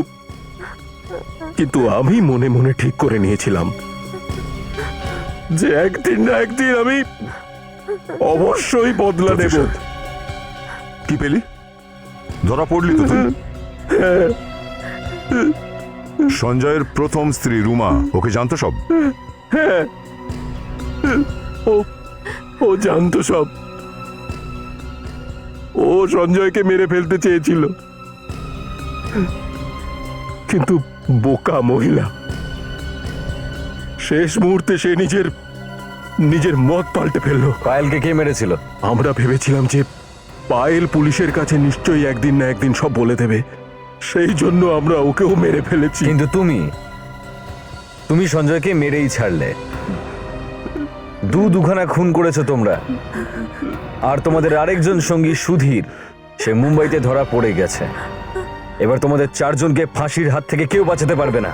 কিন্তু আমি মনে মনে ঠিক করে নিয়েছিলাম যে একদিন না একদিন আমি অবশ্যই বদলা নেব। কি পেলি? ধরা পড়লি তো তুই? সঞ্জয়ের প্রথম স্ত্রী রুমা ওকে জানতো সব? হ্যাঁ, ও ও জানতো সব। ও সঞ্জয়কে মেরে ফেলতে চেয়েছিল, কিন্তু বোকা মহিলা শেষ মুহূর্তে সে নিজের মত পাল্টে ফেললো। পায়েলকে কে মেরেছিল? আমরা ভেবেছিলাম যে পায়েল পুলিশের কাছে নিশ্চয়ই একদিন না একদিন সব বলে দেবে, সেই জন্য আমরা ওকেও মেরে ফেলেছি। কিন্তু তুমি সঞ্জয়কে মেরেই ছাড়লে। দুখানা খুন করেছো তোমরা, আর তোমাদের আরেকজন সঙ্গী সুধীর, সে মুম্বাইতে ধরা পড়ে গেছে। এবার তোমাদের চারজনকে ফাঁসির হাত থেকে কেউ বাঁচাতে পারবে না।